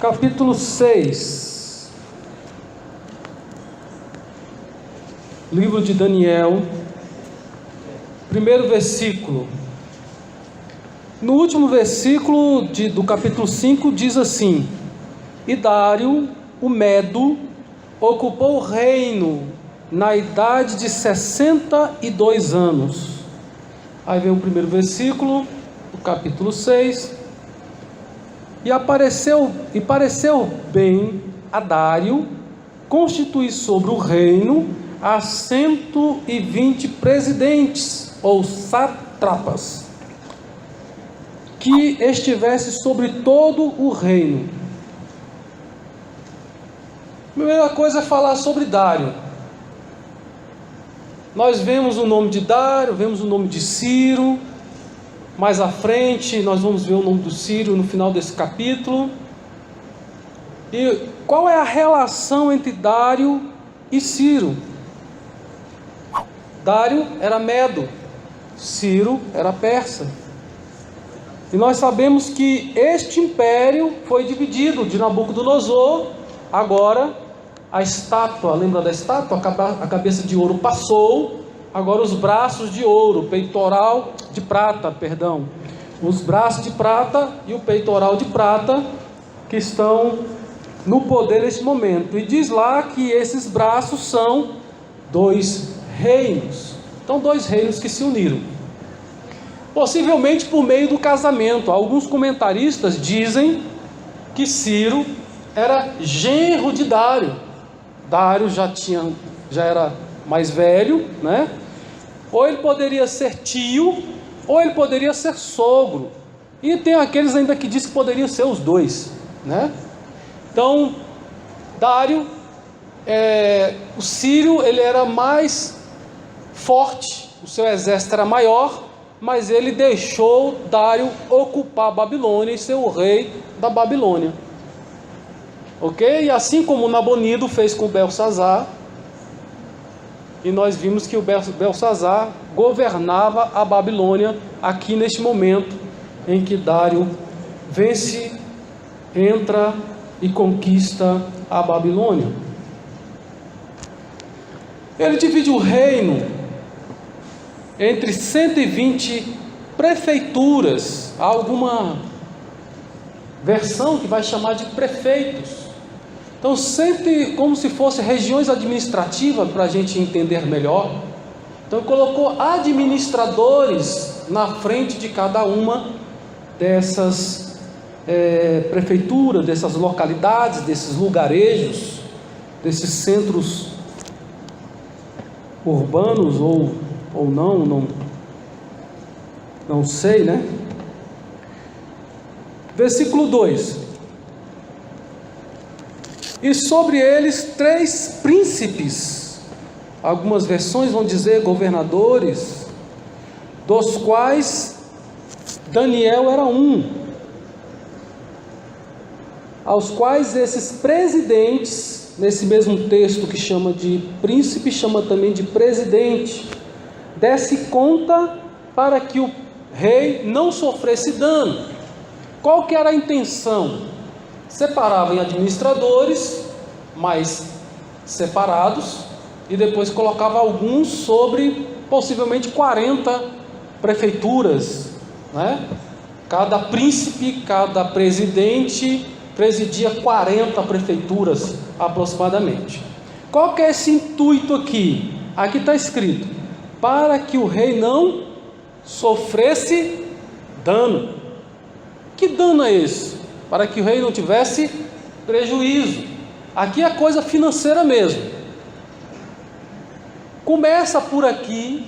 Capítulo 6, livro de Daniel, primeiro versículo. No último versículo do capítulo 5 diz assim: E Dário, o Medo, ocupou o reino na idade de 62 anos. Aí vem o primeiro versículo do capítulo 6. E pareceu bem a Dário constituir sobre o reino a 120 presidentes ou sátrapas, que estivesse sobre todo o reino. Primeira coisa é falar sobre Dário. Nós vemos o nome de Dário, vemos o nome de Ciro. Mais à frente nós vamos ver o nome do Ciro no final desse capítulo. E qual é a relação entre Dário e Ciro? Dário era Medo, Ciro era persa. E nós sabemos que este império foi dividido de Nabucodonosor. Agora a estátua, lembra da estátua? A cabeça de ouro passou. Agora os braços de ouro, peitoral de prata, perdão. Os braços de prata e o peitoral de prata que estão no poder neste momento. E diz lá que esses braços são dois reinos. Então, dois reinos que se uniram. Possivelmente por meio do casamento. Alguns comentaristas dizem que Ciro era genro de Dário. Dário já era mais velho, né? Ou ele poderia ser tio, ou ele poderia ser sogro. E tem aqueles ainda que dizem que poderiam ser os dois, né? Então, Dário, o Ciro, ele era mais forte, o seu exército era maior, mas ele deixou Dário ocupar a Babilônia e ser o rei da Babilônia. Ok? E assim como Nabonido fez com Belsazar, e nós vimos que o Belsazar governava a Babilônia aqui neste momento em que Dário vence, entra e conquista a Babilônia. Ele divide o reino entre 120 prefeituras. Há alguma versão que vai chamar de prefeitos. Então, sempre como se fossem regiões administrativas, para a gente entender melhor. Então, colocou administradores na frente de cada uma dessas prefeituras, dessas localidades, desses lugarejos, desses centros urbanos ou não sei, né? Versículo 2: E sobre eles 3 príncipes, algumas versões vão dizer governadores, dos quais Daniel era um, aos quais esses presidentes, nesse mesmo texto que chama de príncipe, chama também de presidente, desse conta para que o rei não sofresse dano. Qual que era a intenção? Separava em administradores mais separados e depois colocava alguns sobre possivelmente 40 prefeituras, né? Cada príncipe, cada presidente presidia 40 prefeituras aproximadamente. Qual que é esse intuito aqui? Aqui está escrito: para que o rei não sofresse dano. Que dano é esse? Para que o rei não tivesse prejuízo. Aqui é coisa financeira mesmo. Começa por aqui,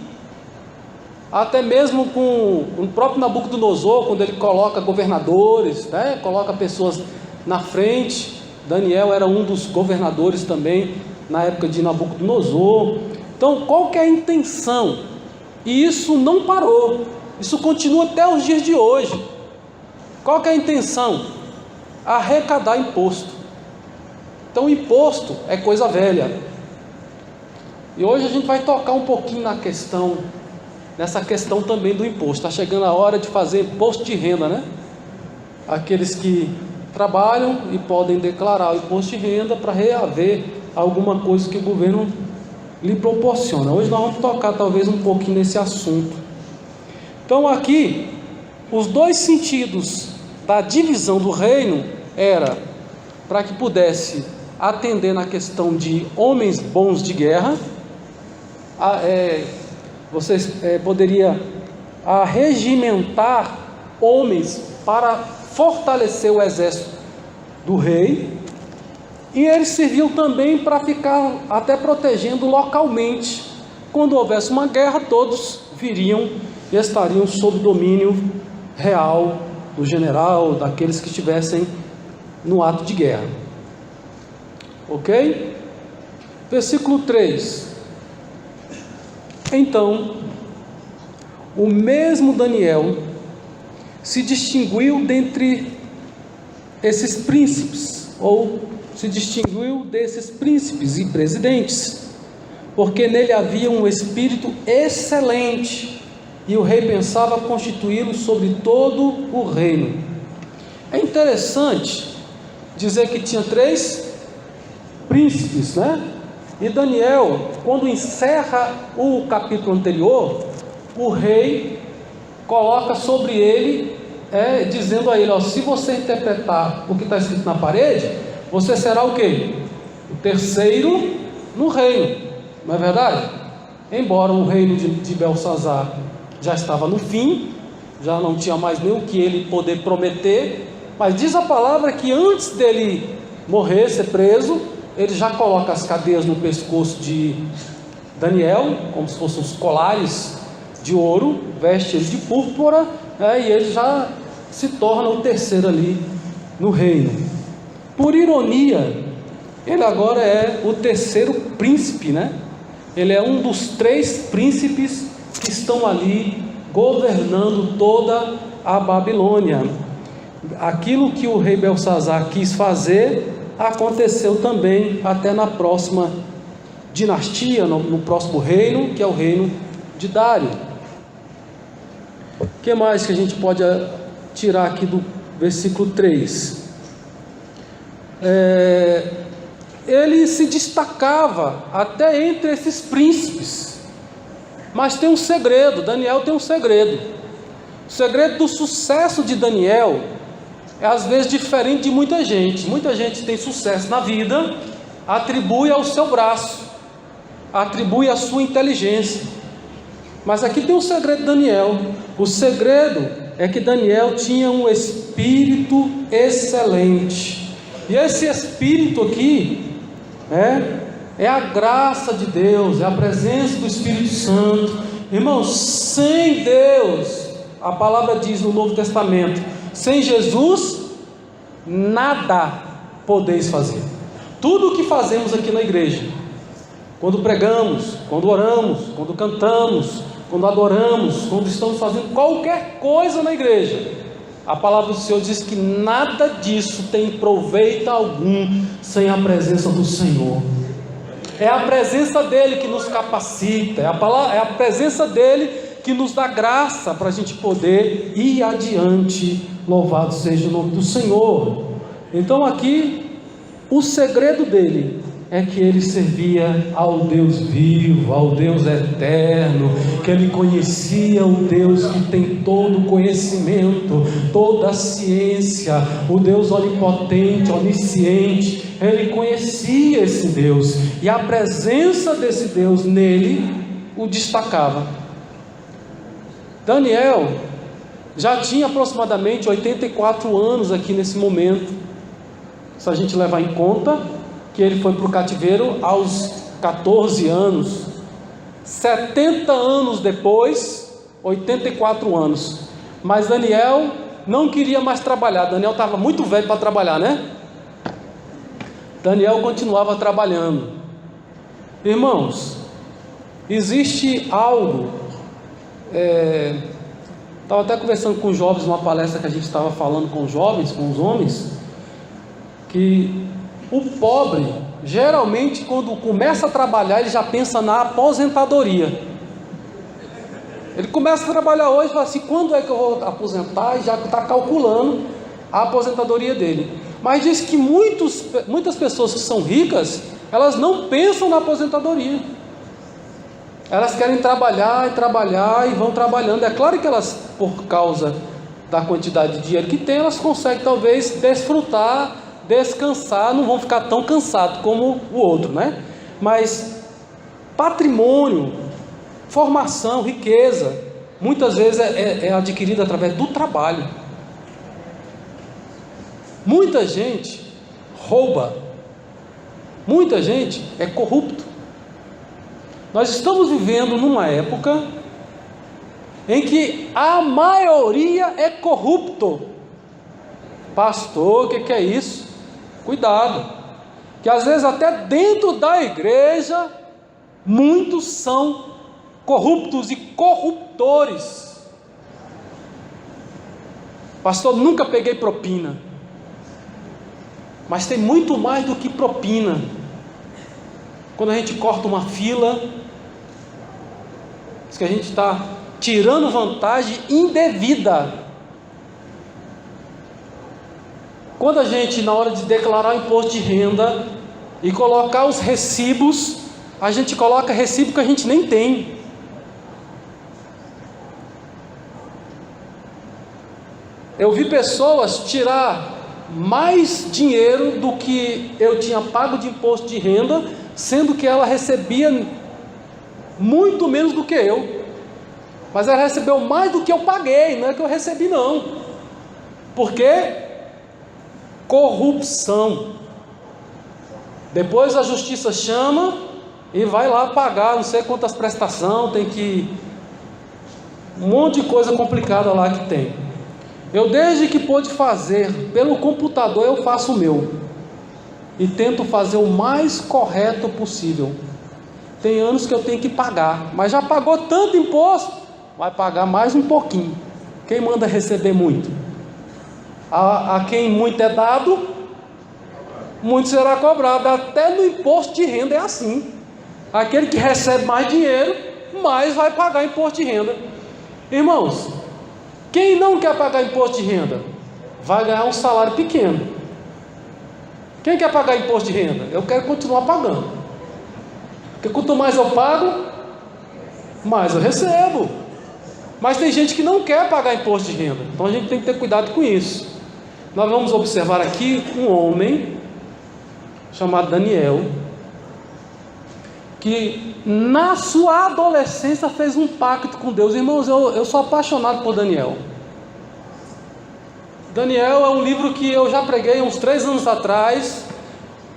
até mesmo com o próprio Nabucodonosor, quando ele coloca governadores, né? Coloca pessoas na frente. Daniel era um dos governadores também, na época de Nabucodonosor. Então, qual que é a intenção? E isso não parou, isso continua até os dias de hoje. Qual que é a intenção? Arrecadar imposto. Então, imposto é coisa velha. E hoje a gente vai tocar um pouquinho nessa questão também do imposto. Está chegando a hora de fazer imposto de renda, né? Aqueles que trabalham e podem declarar o imposto de renda para reaver alguma coisa que o governo lhe proporciona. Hoje nós vamos tocar talvez um pouquinho nesse assunto. Então aqui, os dois sentidos da divisão do reino era para que pudesse atender na questão de homens bons de guerra. Poderia regimentar homens para fortalecer o exército do rei, e eles serviam também para ficar até protegendo localmente. Quando houvesse uma guerra, todos viriam e estariam sob domínio real do general, daqueles que estivessem no ato de guerra. Ok? Versículo 3. Então, o mesmo Daniel se distinguiu dentre esses príncipes, ou se distinguiu desses príncipes e presidentes, porque nele havia um espírito excelente, e o rei pensava constituí-lo sobre todo o reino. É interessante dizer que tinha 3 príncipes, né? E Daniel, quando encerra o capítulo anterior, o rei coloca sobre ele, dizendo a ele, se você interpretar o que está escrito na parede, você será o quê? O 3º no reino, não é verdade? Embora o reino de Belsazar já estava no fim, já não tinha mais nem o que ele poder prometer, mas diz a palavra que antes dele morrer, ser preso, ele já coloca as cadeias no pescoço de Daniel, como se fossem os colares de ouro, veste ele de púrpura, e ele já se torna o 3º ali no reino. Por ironia, ele agora é o 3º príncipe, né? Ele é um dos 3 príncipes que estão ali governando toda a Babilônia. Aquilo que o rei Belsazar quis fazer aconteceu também até na próxima dinastia, no próximo reino, que é o reino de Dário. O que mais que a gente pode tirar aqui do versículo 3? Ele se destacava até entre esses príncipes, mas tem um segredo. Daniel tem um segredo. O segredo do sucesso de Daniel é às vezes diferente de muita gente. Muita gente tem sucesso na vida, atribui ao seu braço, atribui à sua inteligência, mas aqui tem um segredo de Daniel. O segredo é que Daniel tinha um espírito excelente, e esse espírito aqui é a graça de Deus, é a presença do Espírito Santo. Irmãos, sem Deus, a palavra diz no Novo Testamento, sem Jesus, nada podeis fazer. Tudo o que fazemos aqui na igreja, quando pregamos, quando oramos, quando cantamos, quando adoramos, quando estamos fazendo qualquer coisa na igreja, a palavra do Senhor diz que nada disso tem proveito algum sem a presença do Senhor. É a presença dele que nos capacita, é a presença dele que nos dá graça para a gente poder ir adiante. Louvado seja o nome do Senhor. Então aqui, o segredo dele é que ele servia ao Deus vivo, ao Deus eterno, que ele conhecia o Deus que tem todo o conhecimento, toda a ciência, o Deus onipotente, onisciente. Ele conhecia esse Deus, e a presença desse Deus nele o destacava. Daniel já tinha aproximadamente 84 anos aqui nesse momento, se a gente levar em conta que ele foi para o cativeiro aos 14 anos, 70 anos depois, 84 anos, mas Daniel não queria mais trabalhar. Daniel estava muito velho para trabalhar, né? Daniel continuava trabalhando. Irmãos, existe algo, estava até conversando com os jovens numa palestra que a gente estava falando com os jovens, com os homens, que o pobre, geralmente, quando começa a trabalhar, ele já pensa na aposentadoria. Ele começa a trabalhar hoje e fala assim, quando é que eu vou aposentar? E já está calculando a aposentadoria dele. Mas diz que muitas pessoas que são ricas, elas não pensam na aposentadoria. Elas querem trabalhar e trabalhar e vão trabalhando. É claro que elas, por causa da quantidade de dinheiro que tem, elas conseguem talvez desfrutar, descansar, não vão ficar tão cansados como o outro, né? Mas patrimônio, formação, riqueza, muitas vezes é adquirida através do trabalho. Muita gente rouba, muita gente é corrupto. Nós estamos vivendo numa época em que a maioria é corrupto. Pastor, o que é isso? Cuidado, que às vezes até dentro da igreja muitos são corruptos e corruptores. Pastor, nunca peguei propina. Mas tem muito mais do que propina. Quando a gente corta uma fila, diz que a gente está tirando vantagem indevida. Quando a gente, na hora de declarar o imposto de renda e colocar os recibos, a gente coloca recibo que a gente nem tem. Eu vi pessoas tirar mais dinheiro do que eu tinha pago de imposto de renda, sendo que ela recebia muito menos do que eu. Mas ela recebeu mais do que eu paguei, não é que eu recebi não. Por quê? Corrupção. Depois a justiça chama e vai lá pagar não sei quantas prestações, tem que... um monte de coisa complicada lá que tem. Eu, desde que pude fazer pelo computador, eu faço o meu e tento fazer o mais correto possível. Tem anos que eu tenho que pagar, mas já pagou tanto imposto, vai pagar mais um pouquinho. Quem manda receber muito? A quem muito é dado, muito será cobrado. Até no imposto de renda é assim. Aquele que recebe mais dinheiro, mais vai pagar imposto de renda. Irmãos, quem não quer pagar imposto de renda, vai ganhar um salário pequeno. Quem quer pagar imposto de renda? Eu quero continuar pagando. Porque quanto mais eu pago, mais eu recebo. Mas tem gente que não quer pagar imposto de renda. Então a gente tem que ter cuidado com isso. Nós vamos observar aqui um homem chamado Daniel, que na sua adolescência fez um pacto com Deus. Irmãos, eu sou apaixonado por Daniel. Daniel é um livro que eu já preguei uns 3 anos atrás,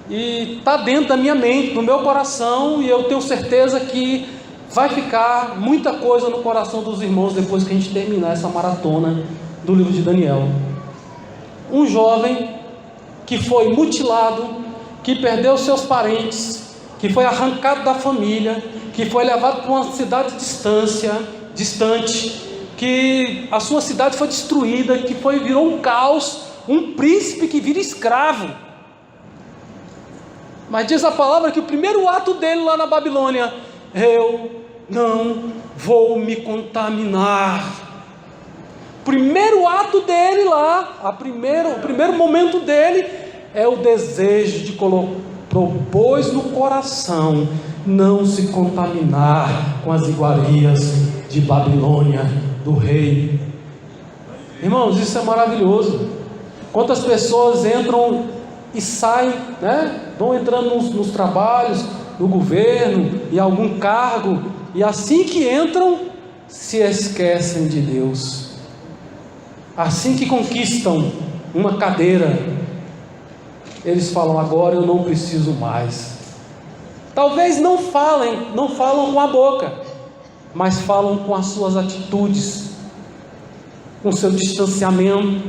e está dentro da minha mente, do meu coração, e eu tenho certeza que vai ficar muita coisa no coração dos irmãos depois que a gente terminar essa maratona do livro de Daniel. Um jovem que foi mutilado, que perdeu seus parentes, que foi arrancado da família, que foi levado para uma cidade distante, que a sua cidade foi destruída, que virou um caos, um príncipe que vira escravo. Mas diz a palavra que o primeiro ato dele lá na Babilônia: eu não vou me contaminar. O primeiro ato dele lá, o primeiro momento dele é o desejo de propôs no coração não se contaminar com as iguarias de Babilônia, do rei. Irmãos, isso é maravilhoso. Quantas pessoas entram e saem, né? Vão entrando nos trabalhos, no governo, em algum cargo, e assim que entram, se esquecem de Deus. Assim que conquistam uma cadeira, eles falam: agora eu não preciso mais. Talvez não falam com a boca, mas falam com as suas atitudes, com o seu distanciamento,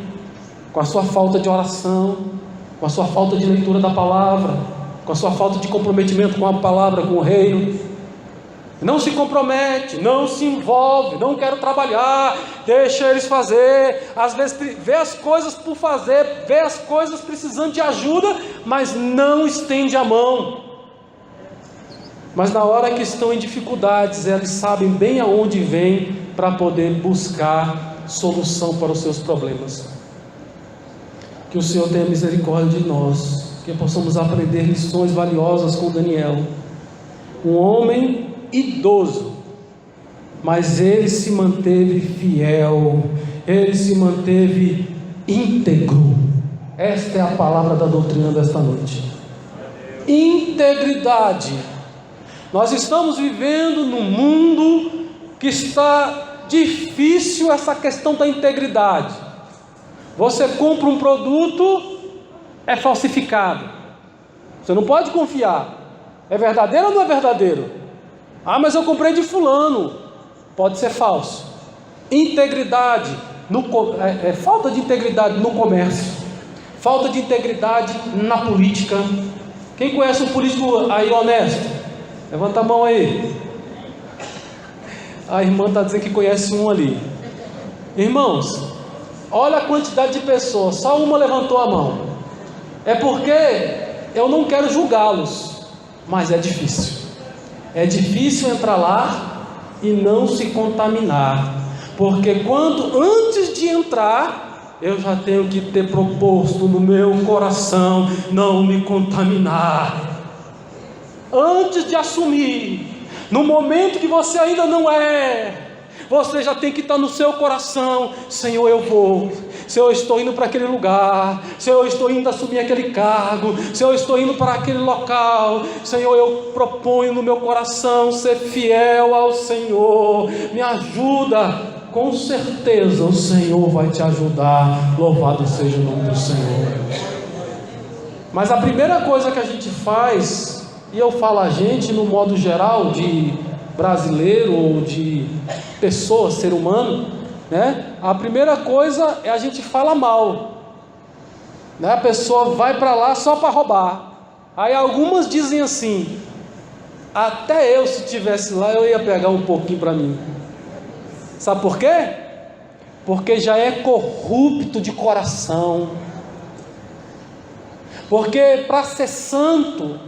com a sua falta de oração, com a sua falta de leitura da palavra, com a sua falta de comprometimento com a palavra, com o reino. Não se compromete, não se envolve, não quero trabalhar, deixa eles fazer. Às vezes vê as coisas por fazer, vê as coisas precisando de ajuda, mas não estende a mão. Mas na hora que estão em dificuldades, eles sabem bem aonde vêm para poder buscar solução para os seus problemas. Que o Senhor tenha misericórdia de nós, que possamos aprender lições valiosas com Daniel, um homem idoso, mas ele se manteve fiel, ele se manteve íntegro. Esta é a palavra da doutrina desta noite. Integridade. Nós estamos vivendo num mundo que está difícil essa questão da integridade. Você compra um produto, é falsificado, você não pode confiar. É verdadeiro ou não é verdadeiro? Ah, mas eu comprei de fulano. Pode ser falso. Integridade, falta de integridade no comércio, falta de integridade na política. Quem conhece um político aí honesto? Levanta a mão aí. A irmã está dizendo que conhece um ali. Irmãos, olha a quantidade de pessoas, só uma levantou a mão. É porque eu não quero julgá-los, mas é difícil. É difícil entrar lá e não se contaminar, porque antes de entrar, eu já tenho que ter proposto no meu coração não me contaminar. Antes de assumir, no momento que você ainda não é, você já tem que estar no seu coração: Senhor, eu vou. Senhor, eu estou indo para aquele lugar. Senhor, eu estou indo assumir aquele cargo. Senhor, eu estou indo para aquele local. Senhor, eu proponho no meu coração ser fiel ao Senhor. Me ajuda. Com certeza o Senhor vai te ajudar. Louvado seja o nome do Senhor. Mas a primeira coisa que a gente faz, e eu falo a gente no modo geral, de brasileiro ou de pessoa, ser humano, né? A primeira coisa é a gente fala mal, né? A pessoa vai para lá só para roubar. Aí algumas dizem assim: até eu, se estivesse lá, eu ia pegar um pouquinho para mim. Sabe por quê? Porque já é corrupto de coração. Porque para ser santo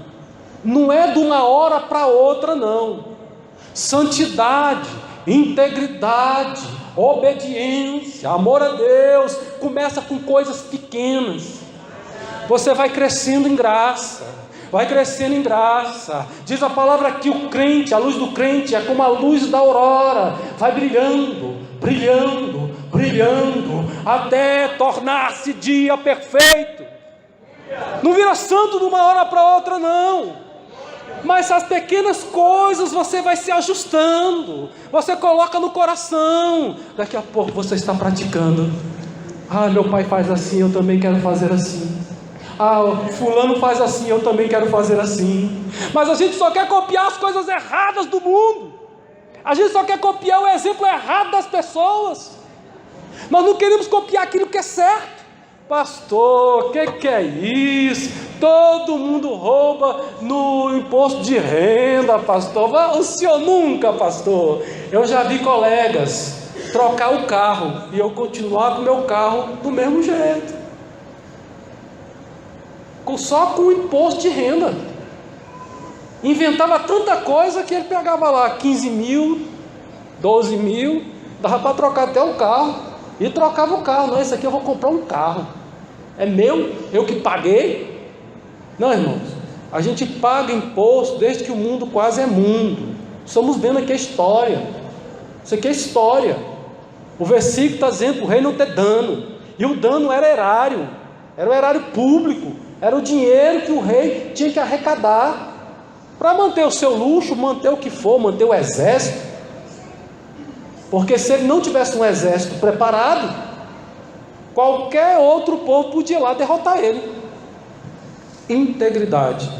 não é de uma hora para outra, não. Santidade, integridade, obediência, amor a Deus, começa com coisas pequenas. Você vai crescendo em graça, vai crescendo em graça. Diz a palavra que o crente, a luz do crente é como a luz da aurora, vai brilhando, brilhando, brilhando, até tornar-se dia perfeito. Não vira santo de uma hora para outra, não. Mas as pequenas coisas você vai se ajustando, você coloca no coração. Daqui a pouco você está praticando. Ah, meu pai faz assim, eu também quero fazer assim. Ah, fulano faz assim, eu também quero fazer assim. Mas a gente só quer copiar as coisas erradas do mundo. A gente só quer copiar o exemplo errado das pessoas. Nós não queremos copiar aquilo que é certo. Pastor, o que é isso? Todo mundo rouba no imposto de renda, pastor. O senhor nunca, pastor. Eu já vi colegas trocar o carro e eu continuar com o meu carro do mesmo jeito, só com o imposto de renda. Inventava tanta coisa que ele pegava lá 15 mil, 12 mil, dava para trocar até o carro. E trocava o carro. Não, esse aqui eu vou comprar um carro, é meu, eu que paguei. Não, irmãos, a gente paga imposto desde que o mundo quase é mundo. Estamos vendo aqui a história. Isso aqui é história. O versículo está dizendo para o rei não ter dano. E o dano era erário, era o erário público, era o dinheiro que o rei tinha que arrecadar para manter o seu luxo, manter o que for, manter o exército. Porque se ele não tivesse um exército preparado, qualquer outro povo podia ir lá derrotar ele. Integridade.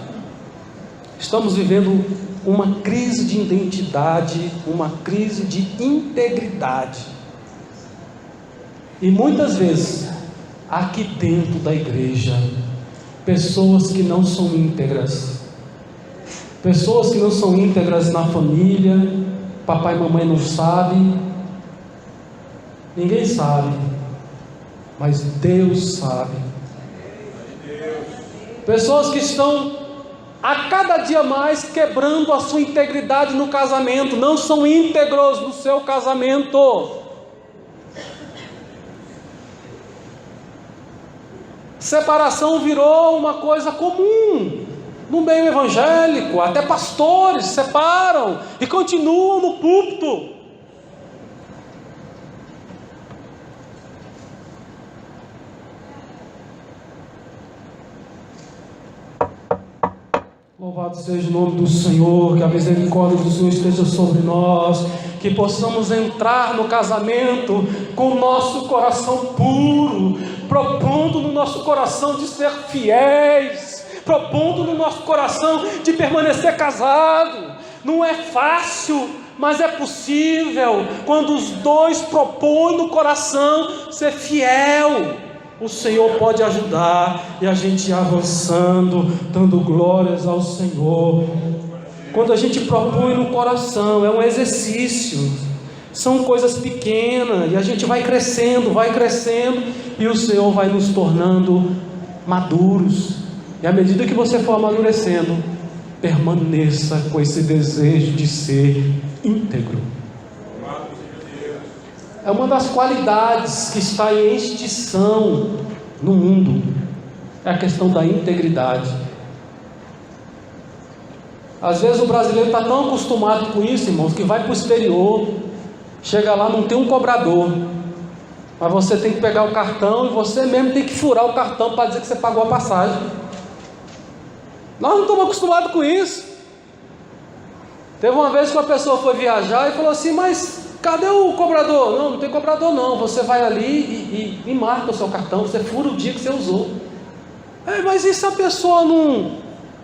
Estamos vivendo uma crise de identidade, uma crise de integridade. E muitas vezes, aqui dentro da igreja, pessoas que não são íntegras, pessoas que não são íntegras na família, papai e mamãe não sabem, ninguém sabe, mas Deus sabe. Pessoas que estão a cada dia mais quebrando a sua integridade no casamento, não são íntegros no seu casamento. Separação virou uma coisa comum no meio evangélico, até pastores separam e continuam no púlpito. Louvado seja o nome do Senhor, que a misericórdia do Senhor esteja sobre nós, que possamos entrar no casamento com o nosso coração puro, propondo no nosso coração de ser fiéis, propondo no nosso coração de permanecer casado. Não é fácil, mas é possível, quando os dois propõem no coração ser fiel. O Senhor pode ajudar e a gente ir avançando, dando glórias ao Senhor. Quando a gente propõe no coração, é um exercício, são coisas pequenas, e a gente vai crescendo, e o Senhor vai nos tornando maduros. E à medida que você for amadurecendo, permaneça com esse desejo de ser íntegro. É uma das qualidades que está em extinção no mundo, é a questão da integridade. Às vezes o brasileiro está tão acostumado com isso, irmãos, que vai para o exterior, chega lá, não tem um cobrador, mas você tem que pegar o cartão e você mesmo tem que furar o cartão para dizer que você pagou a passagem. Nós não estamos acostumados com isso. Teve uma vez que uma pessoa foi viajar e falou assim: mas cadê o cobrador? Não tem cobrador não, você vai ali e marca o seu cartão, você fura o dia que você usou. Mas e se a pessoa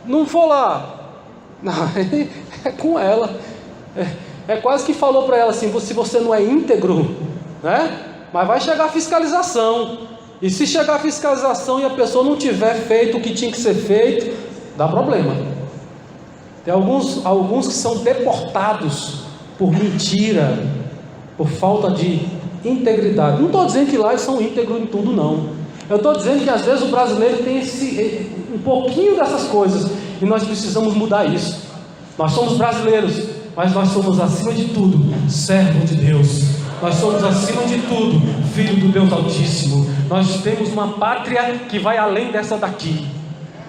não for lá? Não, é com ela. É quase que falou para ela assim: se você não é íntegro, né? Mas vai chegar a fiscalização, e se chegar a fiscalização e a pessoa não tiver feito o que tinha que ser feito, dá problema. Tem alguns que são deportados por mentira, por falta de integridade. Não estou dizendo que lá eles são íntegros em tudo, não. Eu estou dizendo que às vezes o brasileiro tem um pouquinho dessas coisas, e nós precisamos mudar isso. Nós somos brasileiros, mas nós somos acima de tudo servo de Deus. Nós somos acima de tudo filho do Deus Altíssimo. Nós temos uma pátria que vai além dessa daqui,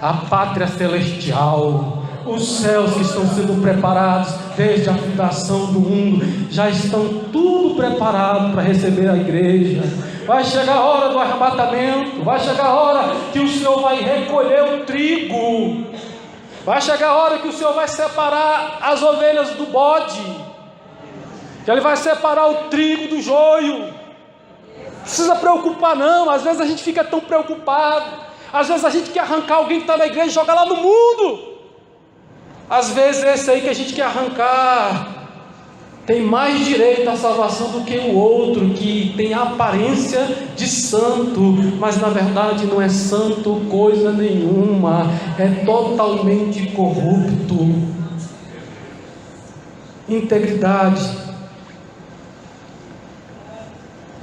a pátria celestial. Os céus que estão sendo preparados desde a fundação do mundo já estão tudo preparado para receber a igreja. Vai chegar a hora do arrebatamento, vai chegar a hora que o Senhor vai recolher o trigo, vai chegar a hora que o Senhor vai separar as ovelhas do bode, que Ele vai separar o trigo do joio. Não precisa preocupar não, às vezes a gente fica tão preocupado, às vezes a gente quer arrancar alguém que está na igreja e jogar lá no mundo. Às vezes esse aí que a gente quer arrancar tem mais direito à salvação do que o outro, que tem a aparência de santo, mas na verdade não é santo coisa nenhuma, é totalmente corrupto. Integridade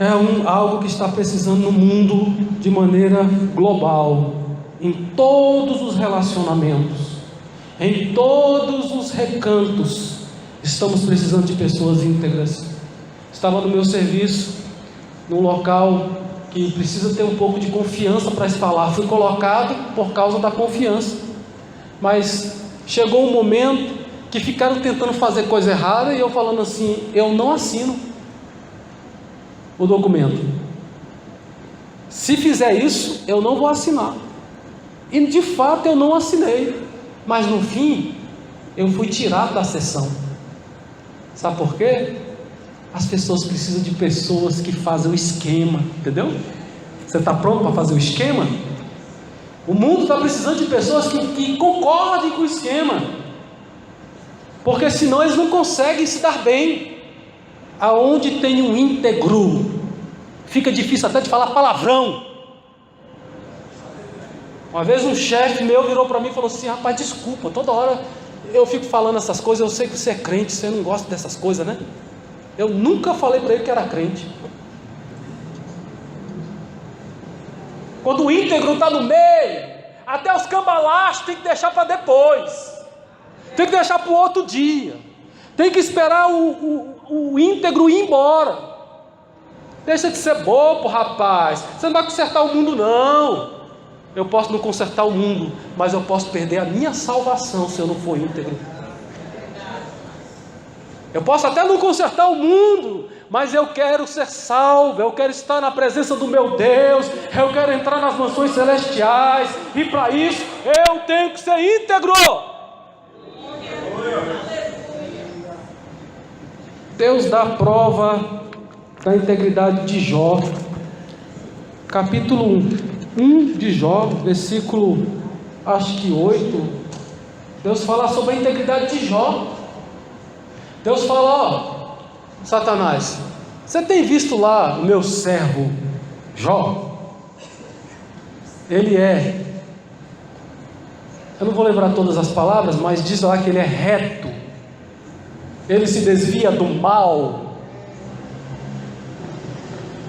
é algo que está precisando no mundo de maneira global, em todos os relacionamentos, em todos os recantos. Estamos precisando de pessoas íntegras. Estava no meu serviço, num local que precisa ter um pouco de confiança para estar lá. Fui colocado por causa da confiança, mas chegou um momento que ficaram tentando fazer coisa errada, e eu falando assim: eu não assino o documento. Se fizer isso, eu não vou assinar. E de fato eu não assinei. Mas no fim, eu fui tirado da sessão. Sabe por quê? As pessoas precisam de pessoas que fazem o esquema, entendeu? Você está pronto para fazer o esquema? O mundo está precisando de pessoas que concordem com o esquema, porque senão eles não conseguem se dar bem. Aonde tem um íntegro, fica difícil até de falar palavrão. Uma vez um chefe meu virou para mim e falou assim: rapaz, desculpa, toda hora eu fico falando essas coisas, eu sei que você é crente, você não gosta dessas coisas, né? Eu nunca falei para ele que era crente. Quando o íntegro está no meio, até os cambalachos tem que deixar para depois, tem que deixar para o outro dia, tem que esperar o íntegro ir embora. Deixa de ser bobo, rapaz, você não vai consertar o mundo não. eu posso não consertar o mundo, mas eu posso perder a minha salvação se eu não for íntegro. Eu posso até não consertar o mundo, mas eu quero ser salvo, eu quero estar na presença do meu Deus, eu quero entrar nas mansões celestiais, e para isso eu tenho que ser íntegro. Deus dá prova da integridade de Jó, capítulo 1 de Jó, versículo acho que 8. Deus fala sobre a integridade de Jó. Deus fala: ó, Satanás, você tem visto lá o meu servo Jó? Ele eu não vou lembrar todas as palavras, mas diz lá que ele é reto, ele se desvia do mal.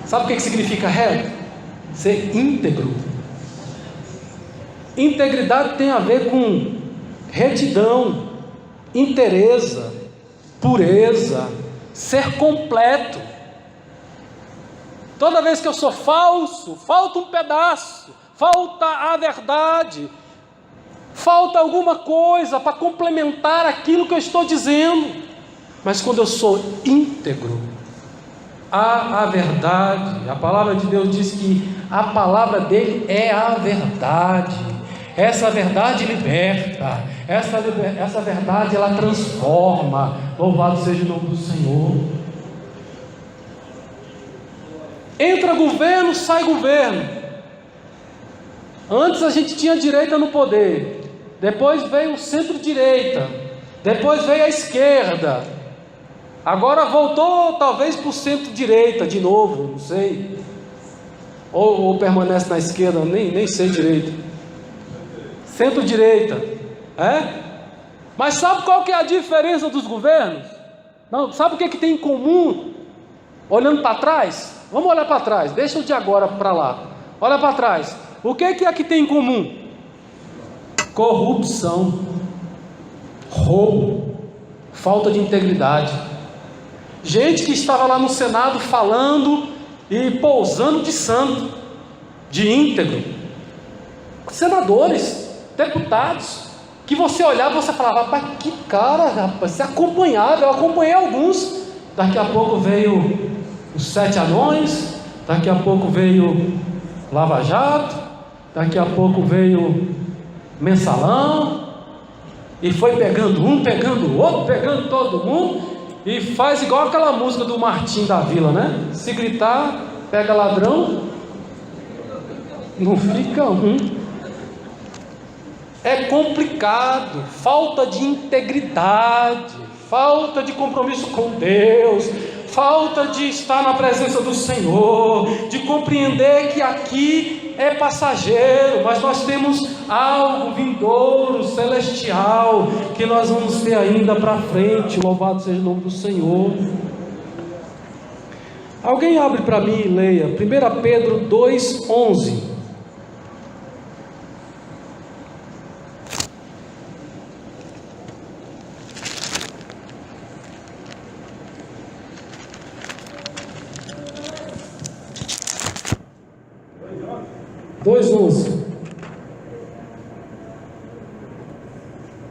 Sabe o que significa reto? Ser íntegro. Integridade tem a ver com retidão, inteireza, pureza, ser completo. Toda vez que eu sou falso, falta um pedaço, falta a verdade, falta alguma coisa para complementar aquilo que eu estou dizendo. Mas quando eu sou íntegro, há a verdade. A palavra de Deus diz que a palavra dele é a verdade. Essa verdade liberta, essa verdade ela transforma. Louvado seja o nome do Senhor. Entra governo, sai governo. Antes a gente tinha a direita no poder, depois veio o centro-direita, depois veio a esquerda, agora voltou talvez para o centro-direita de novo, não sei, ou permanece na esquerda, nem sei direito. Centro-direita, Mas sabe qual que é a diferença dos governos? Não, sabe o que tem em comum? Olhando para trás, vamos olhar para trás, deixa o de agora para lá, olha para trás. O que é que tem em comum? Corrupção, roubo, falta de integridade. Gente que estava lá no Senado falando e pousando de santo, de íntegro. Senadores, deputados, que você olhava e você falava: rapaz, que cara, rapaz, você acompanhava. Eu acompanhei alguns. Daqui a pouco veio os 7 anões, daqui a pouco veio Lava Jato, daqui a pouco veio Mensalão, e foi pegando um, pegando o outro, pegando todo mundo, e faz igual aquela música do Martim da Vila, né? Se gritar, pega ladrão, não fica um. É complicado, falta de integridade, falta de compromisso com Deus, falta de estar na presença do Senhor, de compreender que aqui é passageiro, mas nós temos algo vindouro, celestial, que nós vamos ter ainda para frente. Louvado seja o nome do Senhor. Alguém abre para mim e leia 1 Pedro 2,11.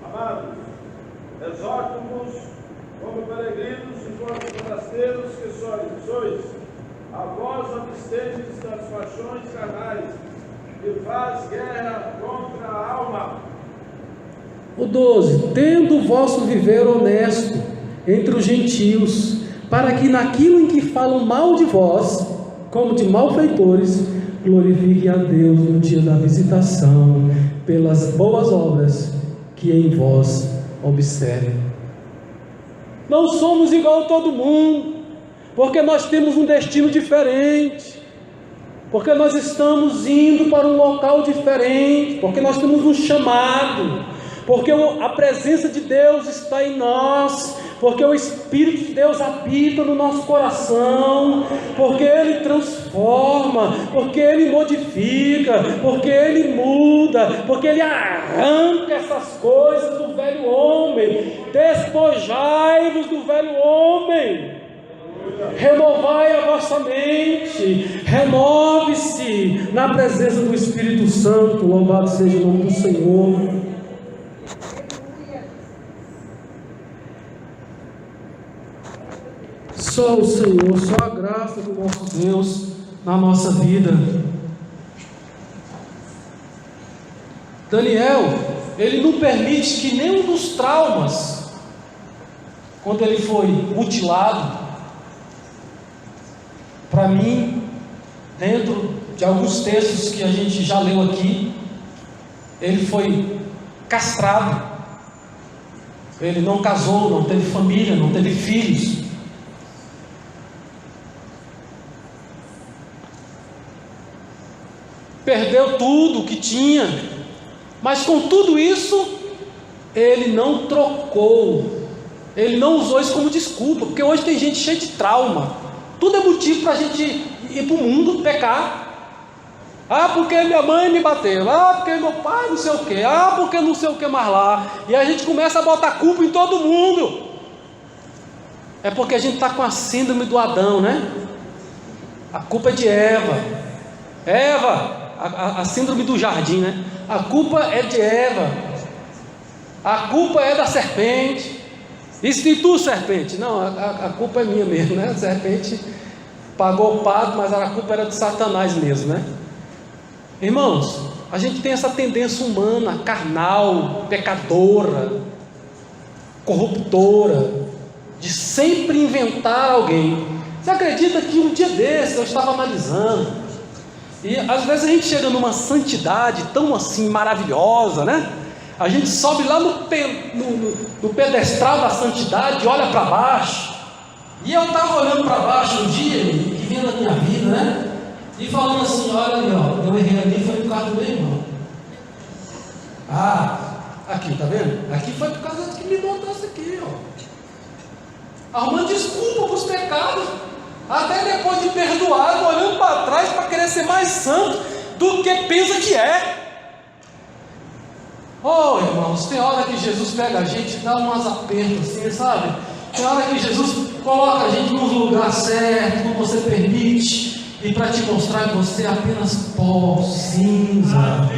Amados, exorto-vos como peregrinos e como forasteiros que sois, a vós abstendes das paixões carnais, que faz guerra contra a alma. O 12: tendo o vosso viver honesto entre os gentios, para que naquilo em que falam mal de vós, como de malfeitores, glorifiquem a Deus no dia da visitação, pelas boas obras que em vós observem. Não somos igual a todo mundo, porque nós temos um destino diferente, porque nós estamos indo para um local diferente, porque nós temos um chamado, porque a presença de Deus está em nós, porque o Espírito de Deus habita no nosso coração, porque Ele transforma, porque Ele modifica, porque Ele muda, porque Ele arranca essas coisas do velho homem. Despojai-vos do velho homem. Renovai a vossa mente, renove-se na presença do Espírito Santo. Louvado seja o nome do Senhor. Só o Senhor, só a graça do nosso Deus na nossa vida. Daniel, ele não permite que nenhum dos traumas, quando ele foi mutilado, para mim, dentro de alguns textos que a gente já leu aqui, ele foi castrado, ele não casou, não teve família, não teve filhos. Perdeu tudo que tinha, mas com tudo isso, ele não trocou, ele não usou isso como desculpa, porque hoje tem gente cheia de trauma. Tudo é motivo para a gente ir para o mundo pecar. Ah, porque minha mãe me bateu. Ah, porque meu pai não sei o que. Ah, porque não sei o que mais lá. E a gente começa a botar culpa em todo mundo. É porque a gente está com a síndrome do Adão, né? A culpa é de Eva. A síndrome do jardim, né? A culpa é de Eva. A culpa é da serpente. E tu, serpente? Não, a culpa é minha mesmo, né? A serpente pagou o pato, mas a culpa era de Satanás mesmo, né? Irmãos, a gente tem essa tendência humana, carnal, pecadora, corruptora, de sempre inventar alguém. Você acredita que um dia desses eu estava analisando, e às vezes a gente chega numa santidade tão assim maravilhosa, né? A gente sobe lá no pedestral da santidade e olha para baixo. E eu estava olhando para baixo um dia e vendo a minha vida, né? E falando assim: olha ali, ó, eu errei ali, foi por causa do meu irmão. Ah, aqui, tá vendo? Aqui foi por causa que me botasse aqui, ó. Arrumando desculpa para os pecados. Até depois de perdoado, olhando para trás para querer ser mais santo do que pensa que é. Oh, irmãos, tem hora que Jesus pega a gente e dá umas apertos assim, sabe? Tem hora que Jesus coloca a gente no lugar certo, como você permite, e para te mostrar que você é apenas pó, cinza,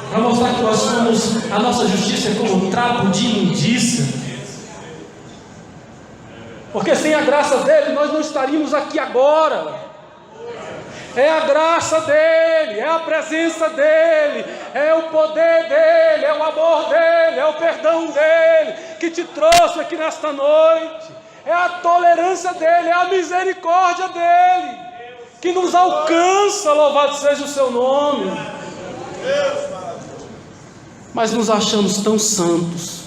para mostrar que nós somos, a nossa justiça é como um trapo de imundícia, porque sem a graça dele nós não estaríamos aqui agora. É a graça dele, é a presença dele, é o poder dele, é o amor dele, é o perdão dele que te trouxe aqui nesta noite, é a tolerância dele, é a misericórdia dele que nos alcança. Louvado seja o seu nome. Mas nos achamos tão santos,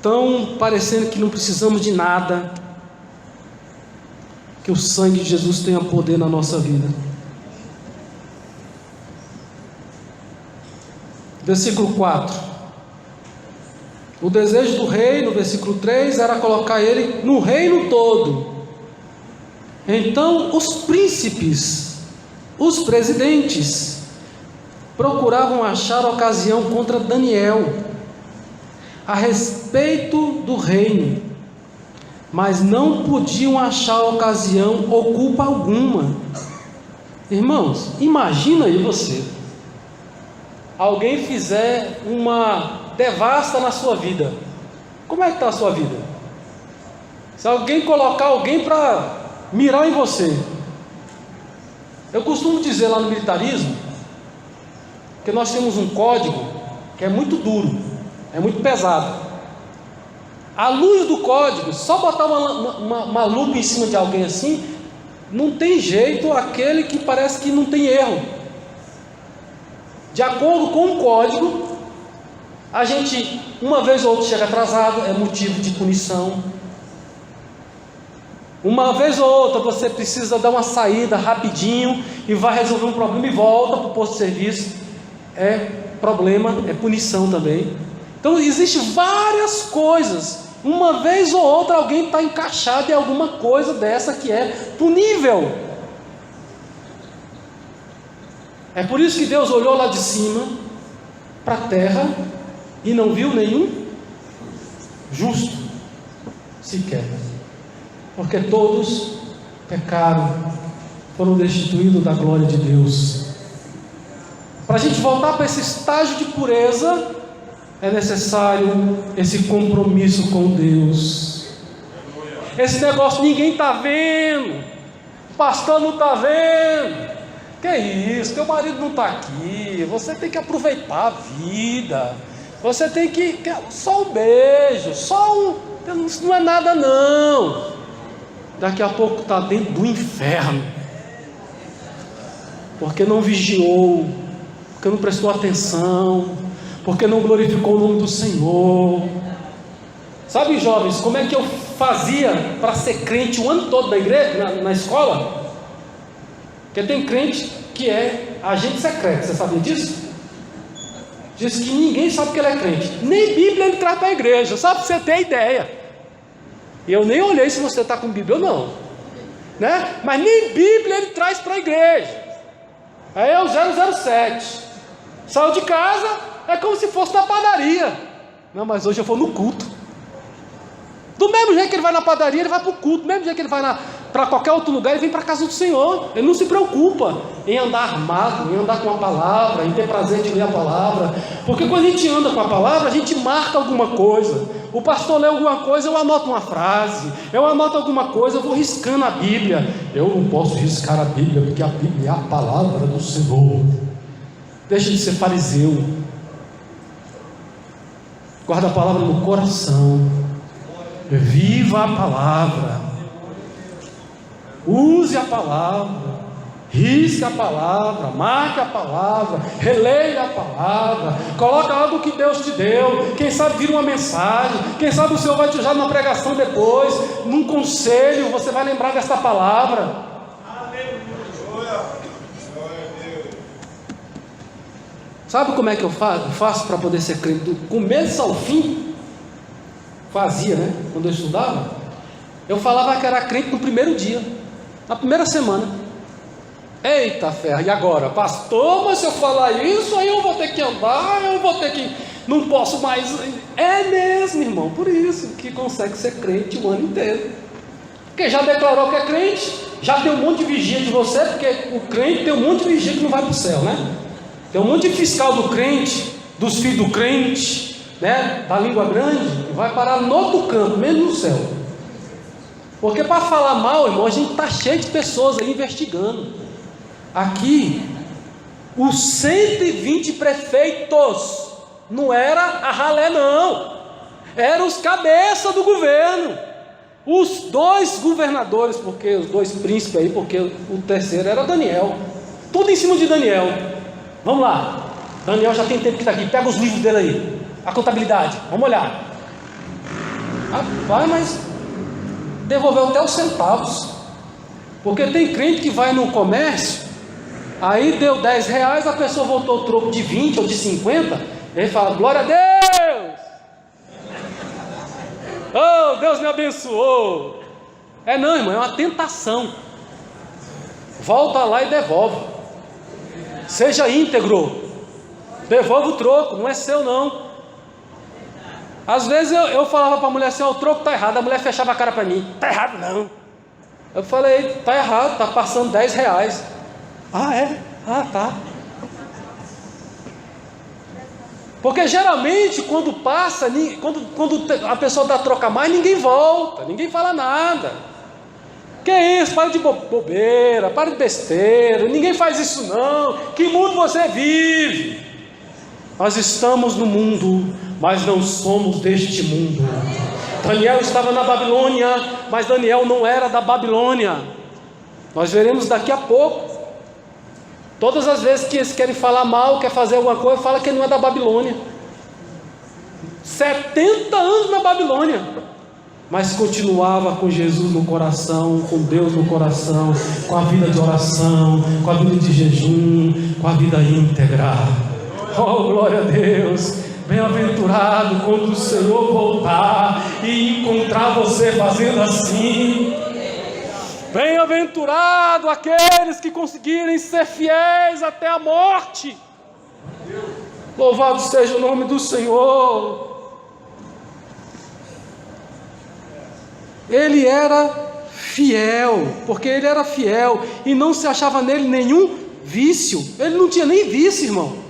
tão parecendo que não precisamos de nada, que o sangue de Jesus tenha poder na nossa vida. Versículo 4. O desejo do rei, no versículo 3, era colocar ele no reino todo. Então os príncipes, os presidentes, procuravam achar ocasião contra Daniel a respeito do reino, mas não podiam achar ocasião ou culpa alguma. Irmãos, imagina aí você, alguém fizer uma devasta na sua vida. Como é que está a sua vida? Se alguém colocar alguém para mirar em você, eu costumo dizer lá no militarismo que nós temos um código que é muito duro, é muito pesado. A luz do código, só botar uma lupa em cima de alguém assim, não tem jeito, aquele que parece que não tem erro. De acordo com o código, a gente, uma vez ou outra, chega atrasado, é motivo de punição. Uma vez ou outra, você precisa dar uma saída rapidinho e vai resolver um problema e volta para o posto de serviço, é problema, é punição também. Então, existem várias coisas. Uma vez ou outra alguém está encaixado em alguma coisa dessa que é punível. É por isso que Deus olhou lá de cima para a terra e não viu nenhum justo sequer. Porque todos pecaram, foram destituídos da glória de Deus. Para a gente voltar para esse estágio de pureza, é necessário esse compromisso com Deus. Esse negócio ninguém está vendo, o pastor não está vendo. Que é isso? Teu marido não está aqui. Você tem que aproveitar a vida. Você tem que só um beijo, isso não é nada não. Daqui a pouco está dentro do inferno, porque não vigiou, porque não prestou atenção, porque não glorificou o nome do Senhor. Sabe, jovens, como é que eu fazia para ser crente o ano todo na igreja, na escola? Porque tem crente que é agente secreto, você sabia disso? Diz que ninguém sabe que ele é crente, nem Bíblia ele traz para a igreja, só para você ter ideia. E eu nem olhei se você está com Bíblia ou não, né? Mas nem Bíblia ele traz para a igreja. Aí é o 007, saiu de casa, é como se fosse na padaria. Não, mas hoje eu vou no culto. Do mesmo jeito que ele vai na padaria, ele vai para o culto. Do mesmo jeito que ele vai para qualquer outro lugar, ele vem para a casa do Senhor. Ele não se preocupa em andar armado, em andar com a palavra, em ter prazer de ler a palavra. Porque quando a gente anda com a palavra, a gente marca alguma coisa. O pastor lê alguma coisa, eu anoto uma frase. Eu anoto alguma coisa, eu vou riscando a Bíblia. Eu não posso riscar a Bíblia, porque a Bíblia é a palavra do Senhor. Deixa de ser fariseu. Guarda a palavra no coração. Viva a palavra, use a palavra, risque a palavra, marque a palavra, releia a palavra, coloca algo que Deus te deu. Quem sabe vira uma mensagem, quem sabe o Senhor vai te usar numa pregação depois, num conselho, você vai lembrar dessa palavra. Sabe como é que eu faço para poder ser crente do começo ao fim? Fazia, né? Quando eu estudava, eu falava que era crente no primeiro dia, na primeira semana. Eita ferro, e agora? Pastor, mas se eu falar isso, aí eu vou ter que andar, eu vou ter que... Não posso mais... É mesmo, irmão, por isso que consegue ser crente o ano inteiro. Porque já declarou que é crente, já tem um monte de vigia de você, porque o crente tem um monte de vigia que não vai para o céu, né? Tem um monte de fiscal do crente, dos filhos do crente, né, da língua grande, vai parar no outro canto, mesmo no céu. Porque para falar mal, irmão, a gente está cheio de pessoas aí investigando. Aqui, os 120 prefeitos, não era a ralé não, eram os cabeças do governo, os 2 governadores, porque os 2 príncipes aí, porque o terceiro era Daniel, tudo em cima de Daniel. Vamos lá, Daniel já tem tempo que está aqui, pega os livros dele aí, a contabilidade, vamos olhar. Rapaz, mas devolveu até os centavos, porque tem crente que vai no comércio, aí deu R$10, a pessoa voltou o troco de 20 ou de 50, ele fala, glória a Deus, oh, Deus me abençoou. Não, irmão, é uma tentação. Volta lá e devolve, seja íntegro, devolve o troco, não é seu não. Às vezes eu falava para a mulher assim, o troco está errado, a mulher fechava a cara para mim, está errado não. Eu falei, está errado, está passando R$10. Ah, é? Ah, tá. Porque geralmente quando passa, quando a pessoa dá troca mais, ninguém volta, ninguém fala nada. Que isso, para de bobeira, para de besteira, ninguém faz isso não. Que mundo você vive? Nós estamos no mundo, mas não somos deste mundo. Daniel estava na Babilônia, mas Daniel não era da Babilônia. Nós veremos daqui a pouco. Todas as vezes que eles querem falar mal, quer fazer alguma coisa, fala que não é da Babilônia. 70 anos na Babilônia, mas continuava com Jesus no coração, com Deus no coração, com a vida de oração, com a vida de jejum, com a vida íntegra. Oh, glória a Deus! Bem-aventurado quando o Senhor voltar e encontrar você fazendo assim. Bem-aventurado aqueles que conseguirem ser fiéis até a morte. Louvado seja o nome do Senhor. Ele era fiel, porque ele era fiel e não se achava nele nenhum vício. Ele não tinha nem vício, irmão.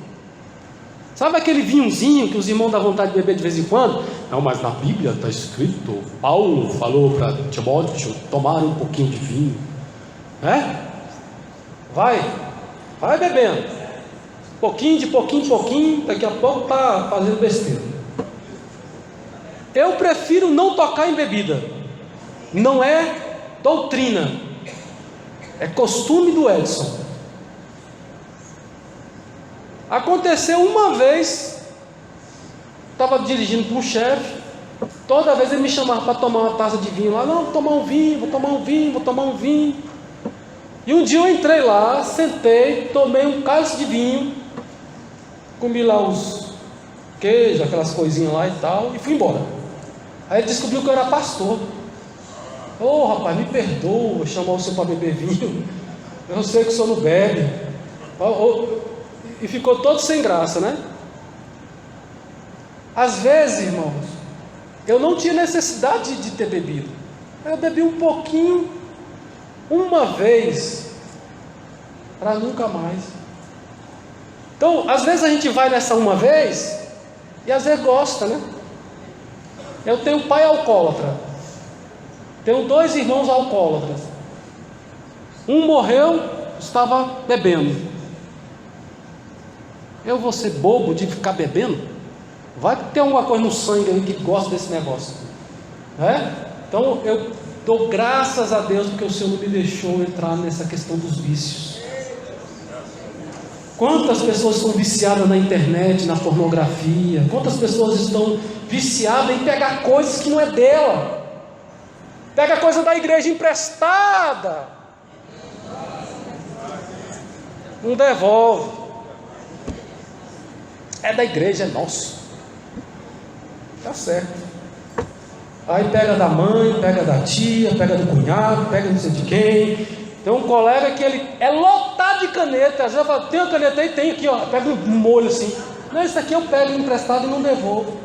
Sabe aquele vinhozinho que os irmãos dão vontade de beber de vez em quando? Não, mas na Bíblia está escrito, Paulo falou para Timóteo tomar um pouquinho de vinho. Vai bebendo, pouquinho, de pouquinho em pouquinho, daqui a pouco está fazendo besteira. Eu prefiro não tocar em bebida. Não é doutrina, é costume do Edson. Aconteceu uma vez, estava dirigindo para um chefe, toda vez ele me chamava para tomar uma taça de vinho lá. Não, vou tomar um vinho. E um dia eu entrei lá, sentei, tomei um cálice de vinho, comi lá os queijos, aquelas coisinhas lá e tal, e fui embora. Aí ele descobriu que eu era pastor. Rapaz, me perdoa, vou chamar o senhor para beber vinho, eu sei que o senhor não bebe. E ficou todo sem graça, né? Às vezes, irmãos, eu não tinha necessidade de ter bebido. Eu bebi um pouquinho, uma vez, para nunca mais. Então, às vezes a gente vai nessa uma vez, e às vezes gosta, né? Eu tenho um pai alcoólatra, tenho 2 irmãos alcoólatras. Um morreu, estava bebendo. Eu vou ser bobo de ficar bebendo? Vai ter alguma coisa no sangue aí que gosta desse negócio, Então eu dou graças a Deus porque o Senhor não me deixou entrar nessa questão dos vícios. Quantas pessoas estão viciadas na internet, na pornografia? Quantas pessoas estão viciadas em pegar coisas que não é dela? Pega coisa da igreja emprestada, não devolve. É da igreja, é nosso. Tá certo. Aí pega da mãe, pega da tia, pega do cunhado, pega não sei de quem. Tem um colega que ele é lotado de caneta. Já fala, tem uma caneta aí? Tem aqui, ó. Pega um molho assim. Não, isso aqui eu pego emprestado e não devolvo.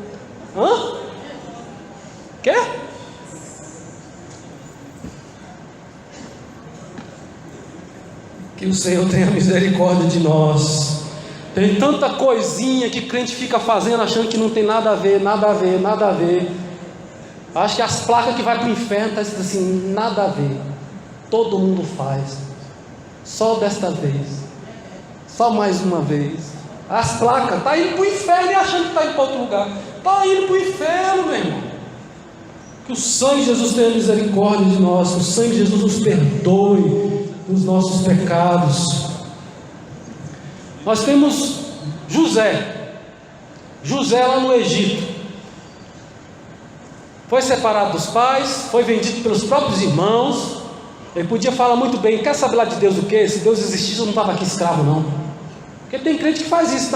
Quê? Que o Senhor tenha misericórdia de nós. Tem tanta coisinha que crente fica fazendo, achando que não tem nada a ver. Acho que as placas que vai para o inferno está escrito assim, nada a ver. Todo mundo faz. Só desta vez. Só mais uma vez. As placas, está indo para o inferno e achando que está indo para outro lugar. Está indo para o inferno, meu irmão. Que o sangue de Jesus tenha misericórdia de nós. Que o sangue de Jesus nos perdoe dos nossos pecados. Nós temos José lá no Egito, foi separado dos pais, foi vendido pelos próprios irmãos. Ele podia falar muito bem, quer saber lá de Deus o quê? Se Deus existisse eu não estava aqui escravo não. Porque tem crente que faz isso,